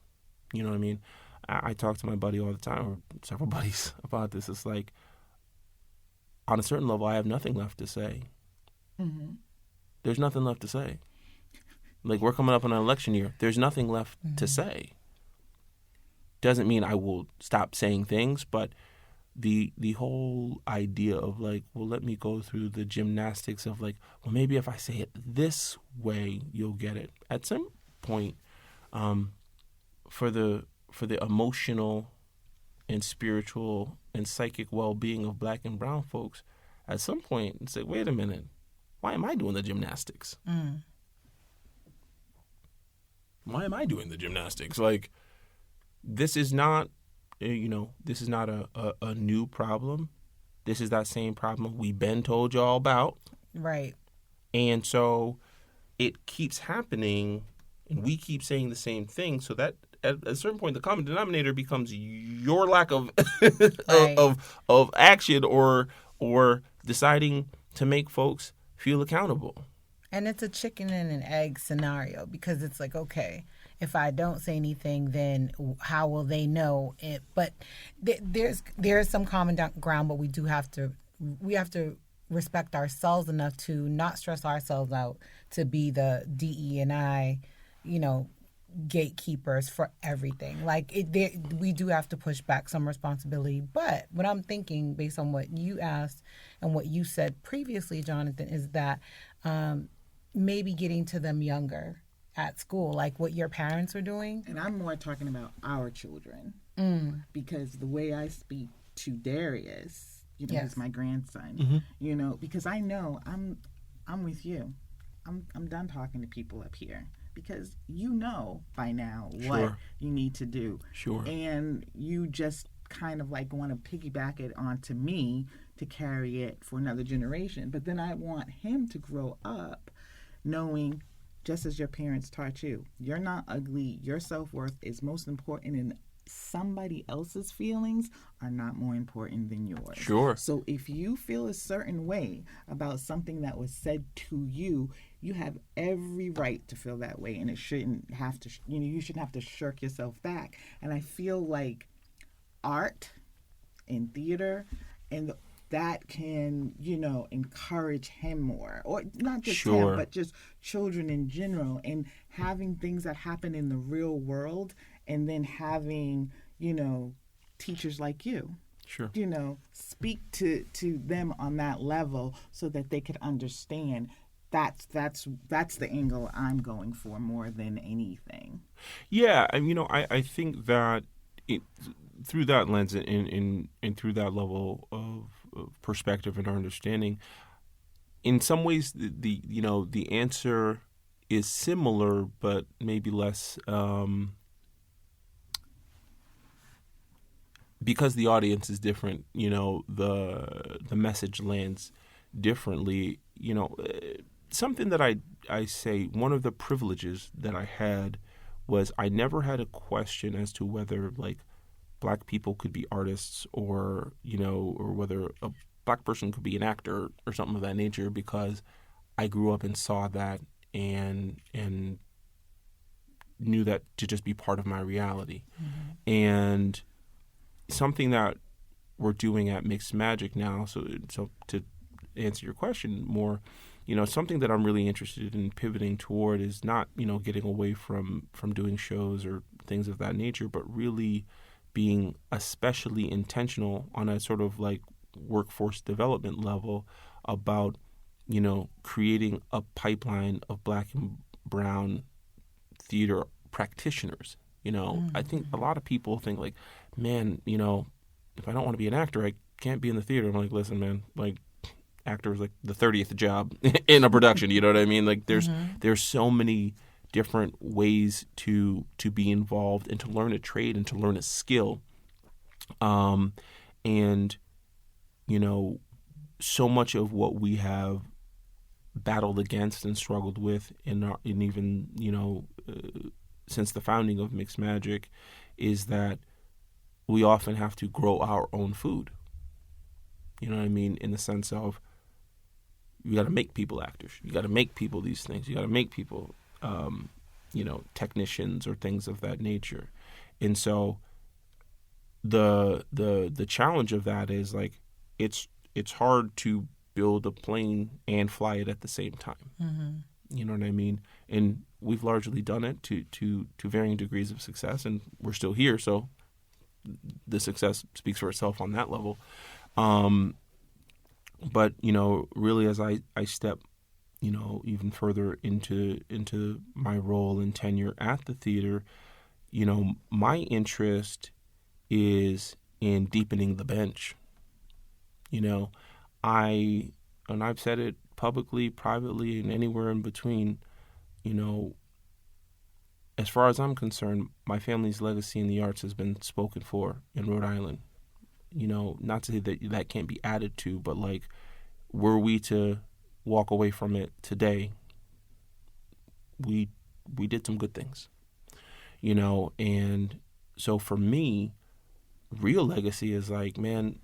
You know what I mean? I talk to my buddy all the time, or several buddies, about this. It's like, on a certain level, I have nothing left to say. Mm-hmm. There's nothing left to say. Like, we're coming up on an election year. There's nothing left to say. Doesn't mean I will stop saying things, but the whole idea of, like, well, let me go through the gymnastics of, like, well, maybe if I say it this way, you'll get it. At some point, for the emotional and spiritual and psychic well-being of Black and brown folks, at some point, it's like, wait a minute, why am I doing the gymnastics? Why am I doing the gymnastics? Like, this is not, this is not a new problem. This is that same problem we've been told y'all about. Right. And so it keeps happening, and we keep saying the same thing, so that at a certain point, the common denominator becomes your lack of right. of action or deciding to make folks feel accountable. And it's a chicken and an egg scenario, because it's like, okay, if I don't say anything, then how will they know it? But there's some common ground, but we have to respect ourselves enough to not stress ourselves out to be the DE&I, gatekeepers for everything. Like we do have to push back some responsibility. But what I'm thinking, based on what you asked and what you said previously, Jonathan, is that maybe getting to them younger at school, like what your parents are doing. And I'm more talking about our children, because the way I speak to Darius, Yes. he's my grandson, because I know I'm with you. I'm done talking to people up here, because by now what Sure. you need to do. Sure. And you just kind of like want to piggyback it onto me to carry it for another generation. But then I want him to grow up knowing, just as your parents taught you, you're not ugly. Your self-worth is most important, and somebody else's feelings are not more important than yours. Sure. So if you feel a certain way about something that was said to you, you have every right to feel that way, and it shouldn't have to, you shouldn't have to shirk yourself back. And I feel like art and theater and that can, encourage him more, or not just Sure. him, but just children in general, and having things that happen in the real world, and then having, teachers like you, Sure. speak to them on that level so that they could understand. That's the angle I'm going for more than anything. Yeah, I think that through that lens and through that level of perspective and our understanding, in some ways the answer is similar, but maybe less, because the audience is different. The message lands differently. Something that I say, one of the privileges that I had was I never had a question as to whether Black people could be artists, or whether a Black person could be an actor or something of that nature, because I grew up and saw that and knew that to just be part of my reality. Mm-hmm. And something that we're doing at Mixed Magic now, so to answer your question more, something that I'm really interested in pivoting toward is not, getting away from doing shows or things of that nature, but really being especially intentional on a sort of workforce development level about, creating a pipeline of Black and brown theater practitioners. Mm-hmm. I think a lot of people think man, if I don't want to be an actor, I can't be in the theater. I'm like, listen, man, actor is the 30th job in a production. You know what I mean? There's so many different ways to be involved and to learn a trade and to learn a skill. And so much of what we have battled against and struggled with in even since the founding of Mixed Magic is that we often have to grow our own food. You know what I mean? In the sense of, you got to make people actors. You got to make people these things. You got to make people, technicians or things of that nature. And so the challenge of that is it's hard to build a plane and fly it at the same time. Mm-hmm. You know what I mean? And we've largely done it to varying degrees of success, and we're still here. So the success speaks for itself on that level. But, really as I step, even further into my role and tenure at the theater, my interest is in deepening the bench. I've said it publicly, privately, and anywhere in between, as far as I'm concerned, my family's legacy in the arts has been spoken for in Rhode Island. Not to say that can't be added to, but were we to walk away from it today, we did some good things, and so for me, real legacy is man,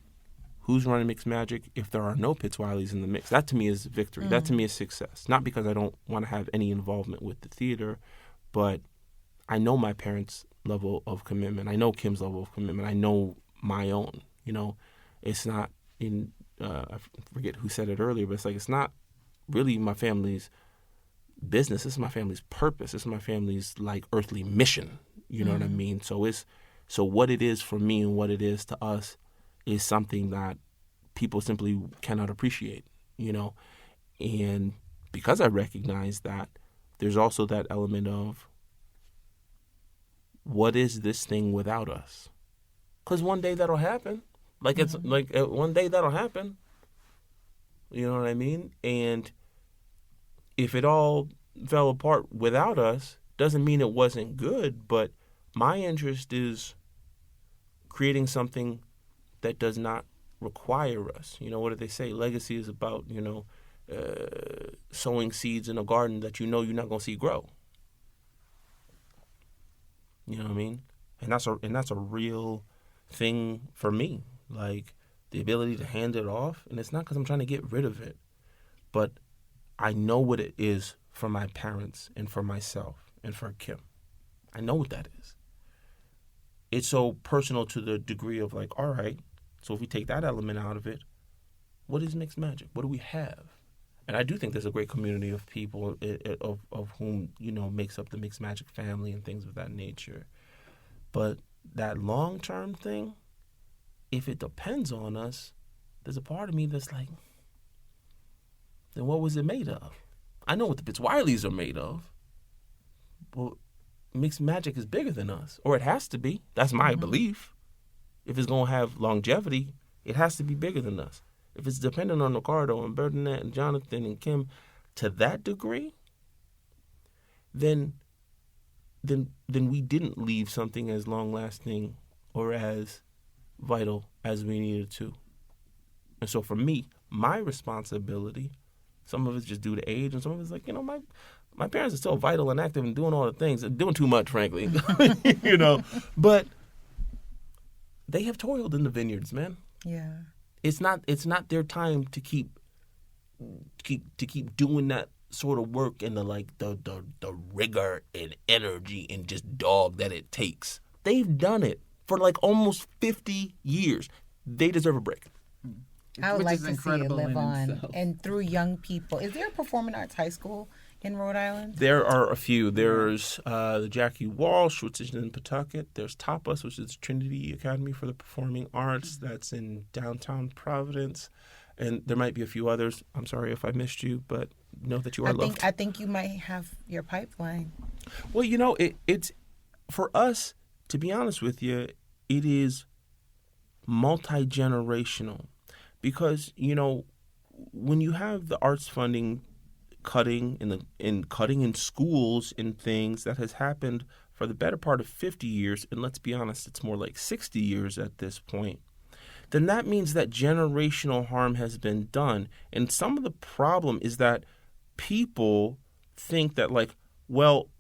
who's running Mixed Magic if there are no Pitts-Wileys in the mix? That to me is victory. Mm-hmm. That to me is success. Not because I don't want to have any involvement with the theater, but I know my parents' level of commitment. I know Kim's level of commitment. I know my own. It's not I forget who said it earlier, but it's not really my family's business. This is my family's purpose. This is my family's like earthly mission. You know what I mean? So what it is for me and what it is to us is something that people simply cannot appreciate, you know? And because I recognize that, there's also that element of, what is this thing without us? Because one day that'll happen. Like, it's like one day that'll happen. You know what I mean? And if it all fell apart without us, doesn't mean it wasn't good, but my interest is creating something that does not require us. You know, what do they say? Legacy is about, you know, sowing seeds in a garden that you know you're not going to see grow. You know what I mean? And that's a real thing for me. Like, the ability to hand it off, and it's not because I'm trying to get rid of it, but I know what it is for my parents and for myself and for Kim. I know what that is. It's so personal to the degree of like, all right, so if we take that element out of it, what is mixed magic? What do we have? And I do think there's a great community of people of whom, you know, makes up the mixed magic family and things of that nature. But that long-term thing, if it depends on us, there's a part of me that's like, then what was it made of? I know what the Pitts-Wileys are made of. Well, mixed magic is bigger than us, or it has to be. That's my belief. If it's going to have longevity, it has to be bigger than us. If it's dependent on Ricardo and Bernadette and Jonathan and Kim to that degree, then we didn't leave something as long-lasting or as vital as we needed to. And so for me, my responsibility, some of it's just due to age, and some of it's like, you know, my parents are still vital and active and doing all the things, and doing too much, frankly, you know. But they have toiled in the vineyards, man. Yeah. It's not their time to keep doing that sort of work and the rigor and energy and just dog that it takes. They've done it for like almost 50 years. They deserve a break. I would Which like is to see it incredible live in on. itself. And through young people. Is there a performing arts high school in Rhode Island? There are a few. There's the Jackie Walsh, which is in Pawtucket. There's Tapas, which is Trinity Academy for the Performing Arts. That's in downtown Providence. And there might be a few others. I'm sorry if I missed you, but know that you are loved. I think you might have your pipeline. Well, you know, it's for us, to be honest with you, it is multi-generational. Because, you know, when you have the arts funding cutting in schools and things that has happened for the better part of 50 years, and let's be honest, it's more like 60 years at this point, then that means that generational harm has been done. And some of the problem is that people think that, like, well,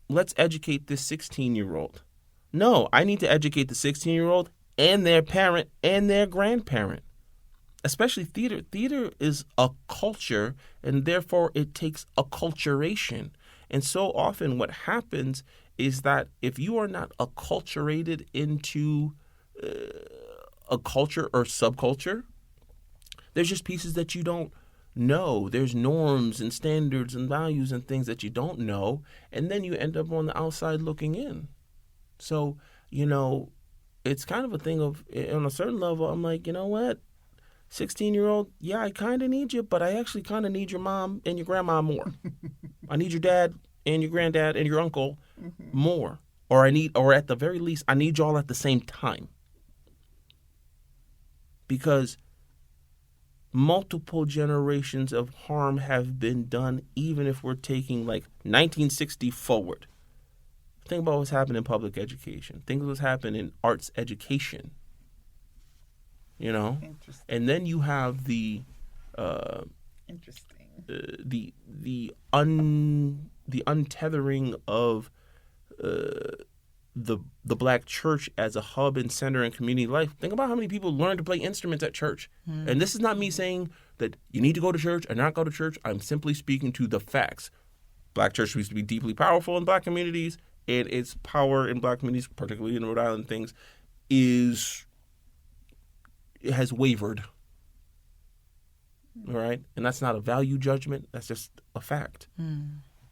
let's educate this 16-year-old. No, I need to educate the 16-year-old and their parent and their grandparent. Especially theater. Theater is a culture, and therefore it takes acculturation. And so often what happens is that if you are not acculturated into a culture or subculture, there's just pieces that you don't know. There's norms and standards and values and things that you don't know, and then you end up on the outside looking in. So, you know, it's kind of a thing of, on a certain level, I'm like, you know what? 16-year-old, yeah, I kind of need you, but I actually kind of need your mom and your grandma more. I need your dad and your granddad and your uncle more. Or at the very least, I need y'all at the same time. Because multiple generations of harm have been done, even if we're taking like 1960 forward. Think about what's happened in public education. Think of what's happened in arts education. You know, and then you have the untethering of the black church as a hub and center in community life. Think about how many people learn to play instruments at church. And this is not me saying that you need to go to church or not go to church. I'm simply speaking to the facts. Black church used to be deeply powerful in black communities, and its power in black communities, particularly in Rhode Island, things has wavered. All right? And that's not a value judgment. That's just a fact.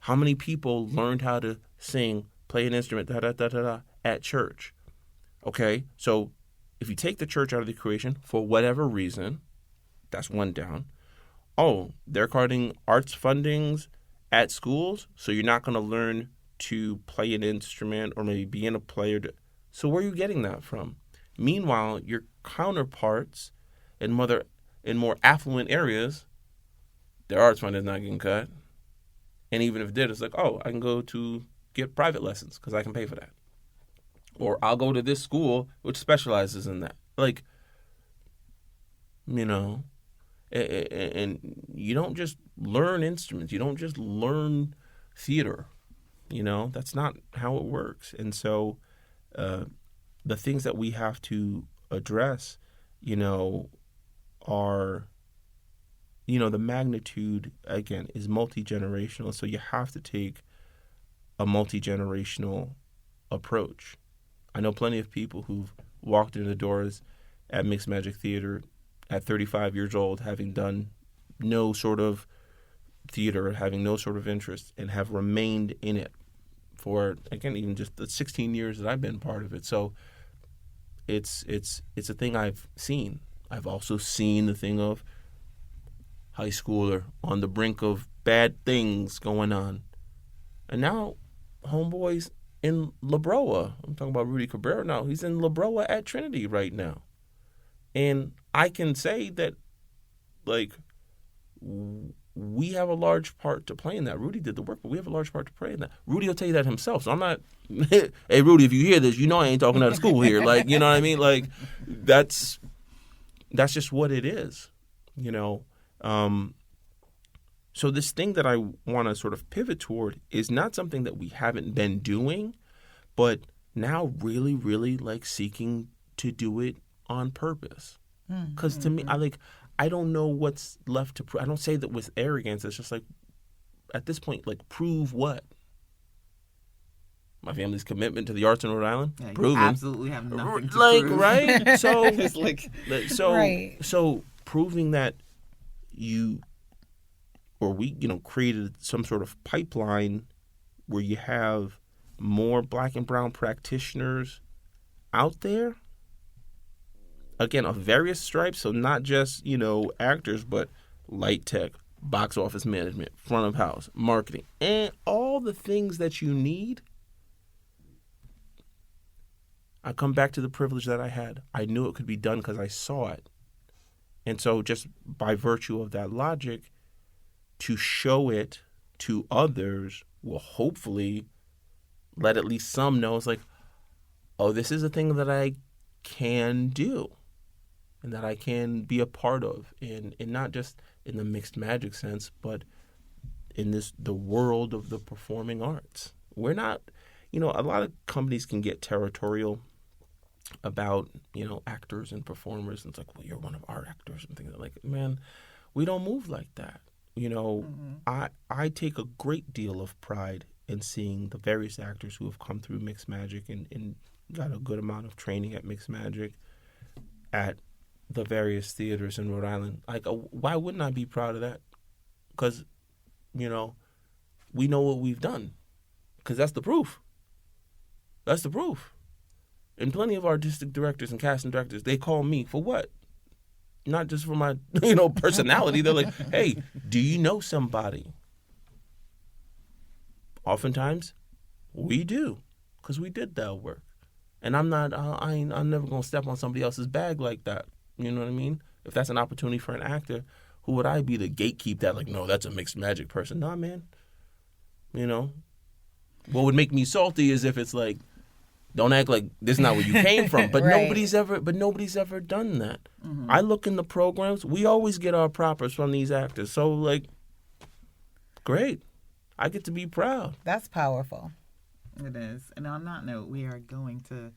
How many people learned how to sing, play an instrument, at church? Okay, so if you take the church out of the equation for whatever reason, that's one down. Oh, they're cutting arts fundings at schools, so you're not going to learn to play an instrument or maybe be in a player. So where are you getting that from? Meanwhile, your counterparts in more affluent areas, their arts fund is not getting cut. And even if it did, it's like, oh, I can go to get private lessons because I can pay for that. Or I'll go to this school which specializes in that. Like, and you don't just learn instruments. You don't just learn theater. That's not how it works. And so the things that we have to address, are, the magnitude, again, is multi-generational. So you have to take a multi-generational approach. I know plenty of people who've walked in the doors at Mixed Magic Theater at 35 years old, having done no sort of theater, having no sort of interest, and have remained in it for, again, even just the 16 years that I've been part of it. So it's a thing I've seen. I've also seen the thing of high schooler on the brink of bad things going on. And now homeboys in La Broa, I'm talking about Rudy Cabrera now, he's in La Broa at Trinity right now. And I can say that, like, we have a large part to play in that. Rudy did the work, but we have a large part to play in that. Rudy will tell you that himself. So I'm not, hey, Rudy, if you hear this, I ain't talking out of school here. Like, you know what I mean? Like, that's just what it is, So this thing that I want to sort of pivot toward is not something that we haven't been doing, but now really, really like seeking to do it on purpose. Because to me, I don't know what's left to prove. I don't say that with arrogance. It's just like, at this point, like, prove what? My family's commitment to the arts in Rhode Island? Yeah, proven. You absolutely have nothing to prove. Right? So, Right. So proving that we created some sort of pipeline where you have more Black and brown practitioners out there, again, of various stripes, so not just, actors, but light tech, box office management, front of house, marketing, and all the things that you need. I come back to the privilege that I had. I knew it could be done because I saw it. And so just by virtue of that logic, to show it to others will hopefully let at least some know it's like, oh, this is a thing that I can do and that I can be a part of, and not just in the mixed magic sense, but in the world of the performing arts. We're not, a lot of companies can get territorial about, actors and performers, and it's like, well, you're one of our actors and things like, man, we don't move like that. I take a great deal of pride in seeing the various actors who have come through Mixed Magic and got a good amount of training at Mixed Magic at the various theaters in Rhode Island. Like, why wouldn't I be proud of that? Because, we know what we've done. Because that's the proof. That's the proof. And plenty of artistic directors and casting directors, they call me for what? Not just for my, personality. They're like, hey, do you know somebody? Oftentimes, we do, because we did that work. And I'm never going to step on somebody else's bag like that. You know what I mean? If that's an opportunity for an actor, who would I be to gatekeep that? Like, no, that's a Mixed Magic person. Nah, man. What would make me salty is if it's like, don't act like this is not where you came from. But Right. nobody's ever done that. Mm-hmm. I look in the programs. We always get our propers from these actors. So, like, great. I get to be proud. That's powerful. It is. And on that note, we are going to,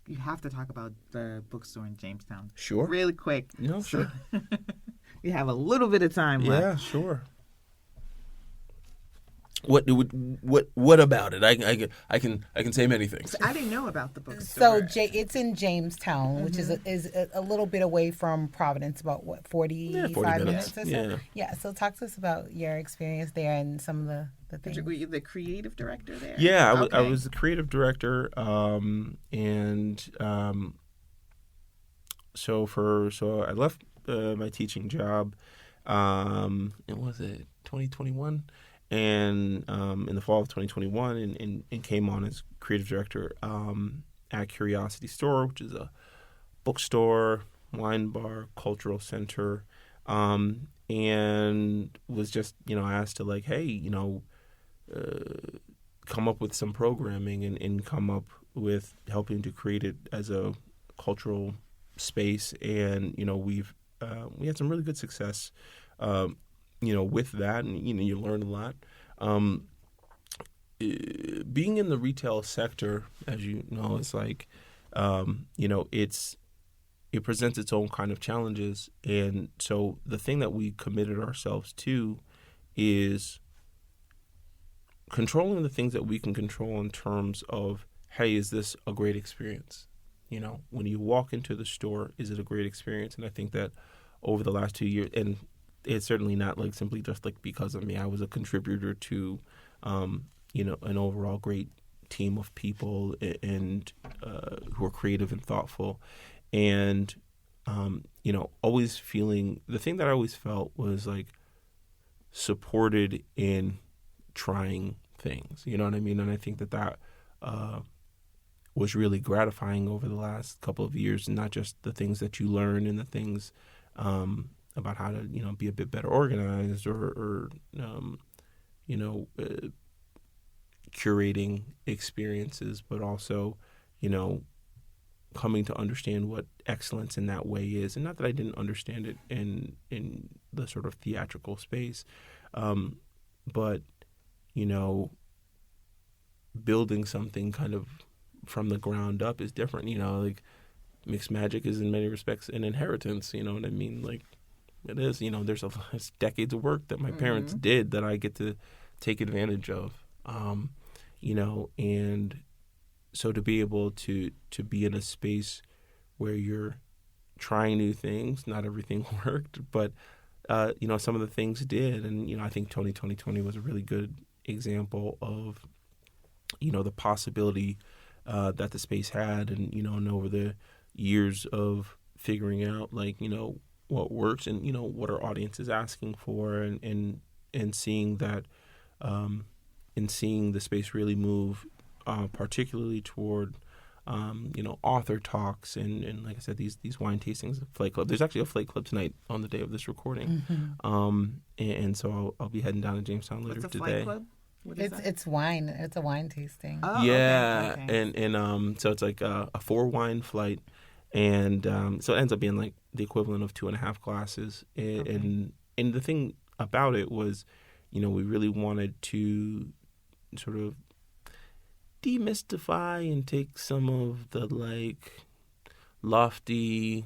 you have to talk about the bookstore in Jamestown. Sure. Really quick. No, sure. We have a little bit of time left. Yeah, sure. What about it? I can say many things. I didn't know about the So bookstore. it's in Jamestown, which is a little bit away from Providence, about 45 minutes or so. Yeah. So talk to us about your experience there and some of the things. Were you the creative director there? Yeah, I was the creative director, so I left my teaching job. It was 2021. And in the fall of 2021, and came on as creative director at Curiosity Store, which is a bookstore, wine bar, cultural center, and was just asked to hey come up with some programming and come up with helping to create it as a cultural space, and we had some really good success. With that, and you learn a lot. Being in the retail sector, as you know, is it presents its own kind of challenges, and so the thing that we committed ourselves to is controlling the things that we can control in terms of, hey, is this a great experience? When you walk into the store, is it a great experience? And I think that over the last 2 years, and it's certainly not simply just because of me. I was a contributor to, an overall great team of people and who are creative and thoughtful, and always feeling the thing that I always felt was supported in trying things. You know what I mean? And I think that was really gratifying over the last couple of years, and not just the things that you learn and the things. About how to, be a bit better organized or curating experiences, but also, coming to understand what excellence in that way is. And not that I didn't understand it in the sort of theatrical space, but, building something kind of from the ground up is different, mixed magic is in many respects an inheritance, you know what I mean? It is, there's decades of work that my parents did that I get to take advantage of, and so to be able to be in a space where you're trying new things, not everything worked, but, some of the things did. And, I think 2020 was a really good example of, the possibility that the space had, and over the years of figuring out, what works and what our audience is asking for, and seeing that and seeing the space really move particularly toward author talks and like I said, these wine tastings at Flake Club. There's actually a Flake Club tonight on the day of this recording. And so I'll be heading down to Jamestown later today. Flake Club? It's wine. It's a wine tasting. Oh, yeah. Okay. And so it's a 4-wine flight. And so it ends up being the equivalent of 2.5 classes. And the thing about it was, we really wanted to sort of demystify and take some of the lofty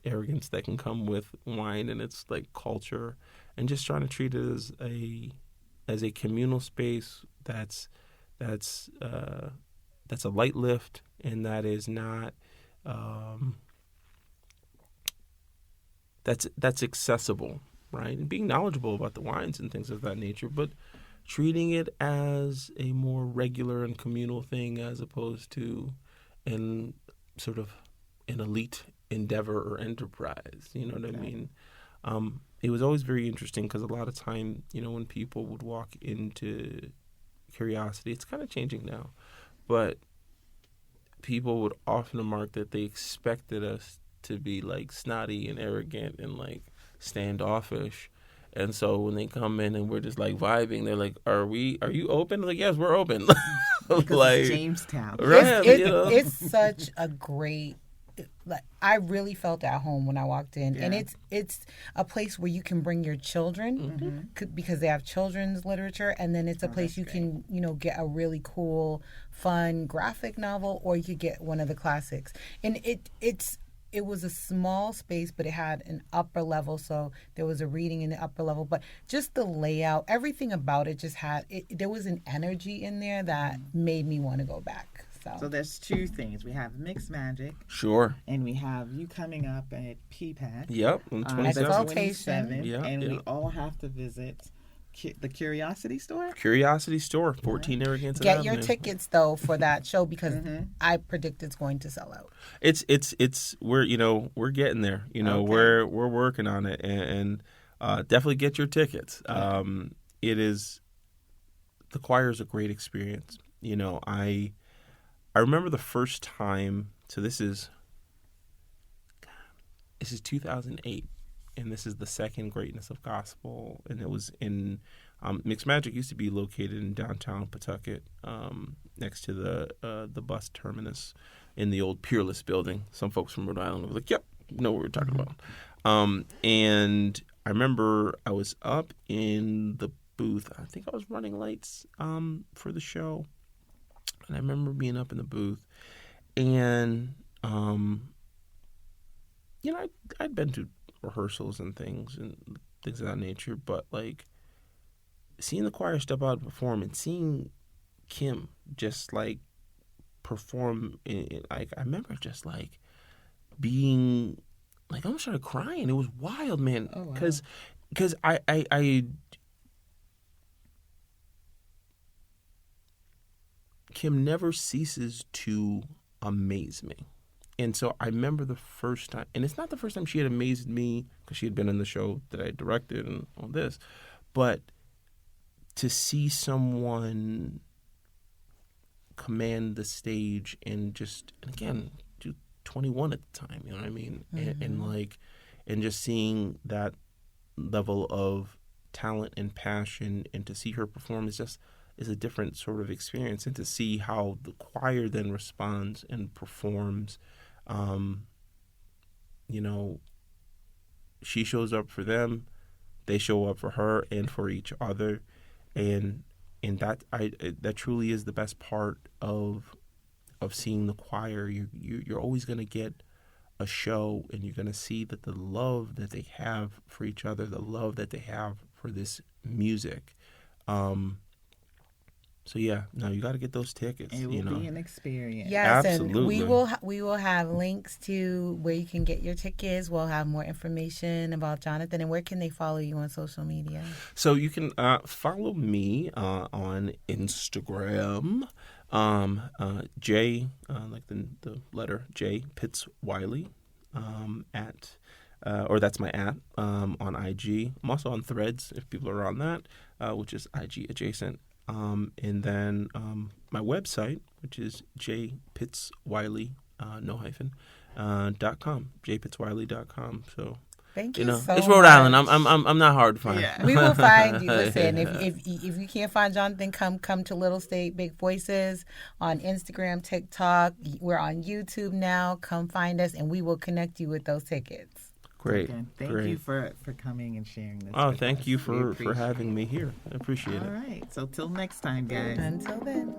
arrogance that can come with wine and its culture, and just trying to treat it as a communal space that's a light lift, and that is not that's accessible, right? And being knowledgeable about the wines and things of that nature, but treating it as a more regular and communal thing as opposed to an elite endeavor or enterprise. You know what I mean? It was always very interesting because a lot of time, when people would walk into Curiosity, it's kind of changing now, but people would often remark that they expected us to be snotty and arrogant and standoffish. And so when they come in and we're just vibing, they're like, are you open? Yes, we're open. Because it's Jamestown. Right. It's such a great, I really felt at home when I walked in. Yeah. And it's a place where you can bring your children because they have children's literature. And then it's a place you can, get a really cool, fun graphic novel, or you could get one of the classics. And it's it was a small space, but it had an upper level, so there was a reading in the upper level. But just the layout, everything about it just had there was an energy in there that made me want to go back. So there's two things. We have Mixed Magic. Sure. And we have you coming up at PPAC. Yep. On 27th. Yep, and we all have to visit the Curiosity Store. Curiosity Store, 14 Narragansett Get Avenue. your tickets though for that show because I predict it's going to sell out. It's we're getting there. Okay. we're working on it, and definitely get your tickets. It is, the choir is a great experience. I remember the first time. So this is 2008. And this is the second Greatness of Gospel, and it was in Mixed Magic used to be located in downtown Pawtucket, next to the bus terminus in the old Peerless building. Some folks from Rhode Island were like, "Yep, know what we're talking about." And I remember I was up in the booth. I think I was running lights for the show, and I remember being up in the booth, and I'd been to rehearsals and things of that nature, but like seeing the choir step out and perform, and seeing Kim just like perform, like I remember just like being like, I almost started crying. It was wild, man, because I Kim never ceases to amaze me. And so I remember the first time, and it's not the first time she had amazed me because she had been in the show that I directed and all this, but to see someone command the stage and again, 21 at the time, you know what I mean? Mm-hmm. And just seeing that level of talent and passion, and to see her perform is a different sort of experience, and to see how the choir then responds and performs. She shows up for them, they show up for her and for each other, and that truly is the best part of seeing the choir. You're always going to get a show, and you're going to see that the love that they have for each other, the love that they have for this music. So yeah, no, you got to get those tickets. It will be an experience. Yes, absolutely. And we will have links to where you can get your tickets. We'll have more information about Jonathan, and where can they follow you on social media? So you can follow me on Instagram, J, like the letter J, Pitts-Wiley, or that's my @ on IG. I'm also on Threads if people are on that, which is IG adjacent. And then my website, which is jpittswiley, no hyphen, .com, jpittswiley.com. So thank you so it's Rhode much. Island. I'm not hard to find. Yeah. We will find you. Listen, if you can't find Jonathan, come to Little State Big Voices on Instagram, TikTok. We're on YouTube now. Come find us, and we will connect you with those tickets. Great. Okay. Thank you for coming and sharing this. Oh, thank you for having me here. I appreciate it. All right. So till next time, guys. Until then.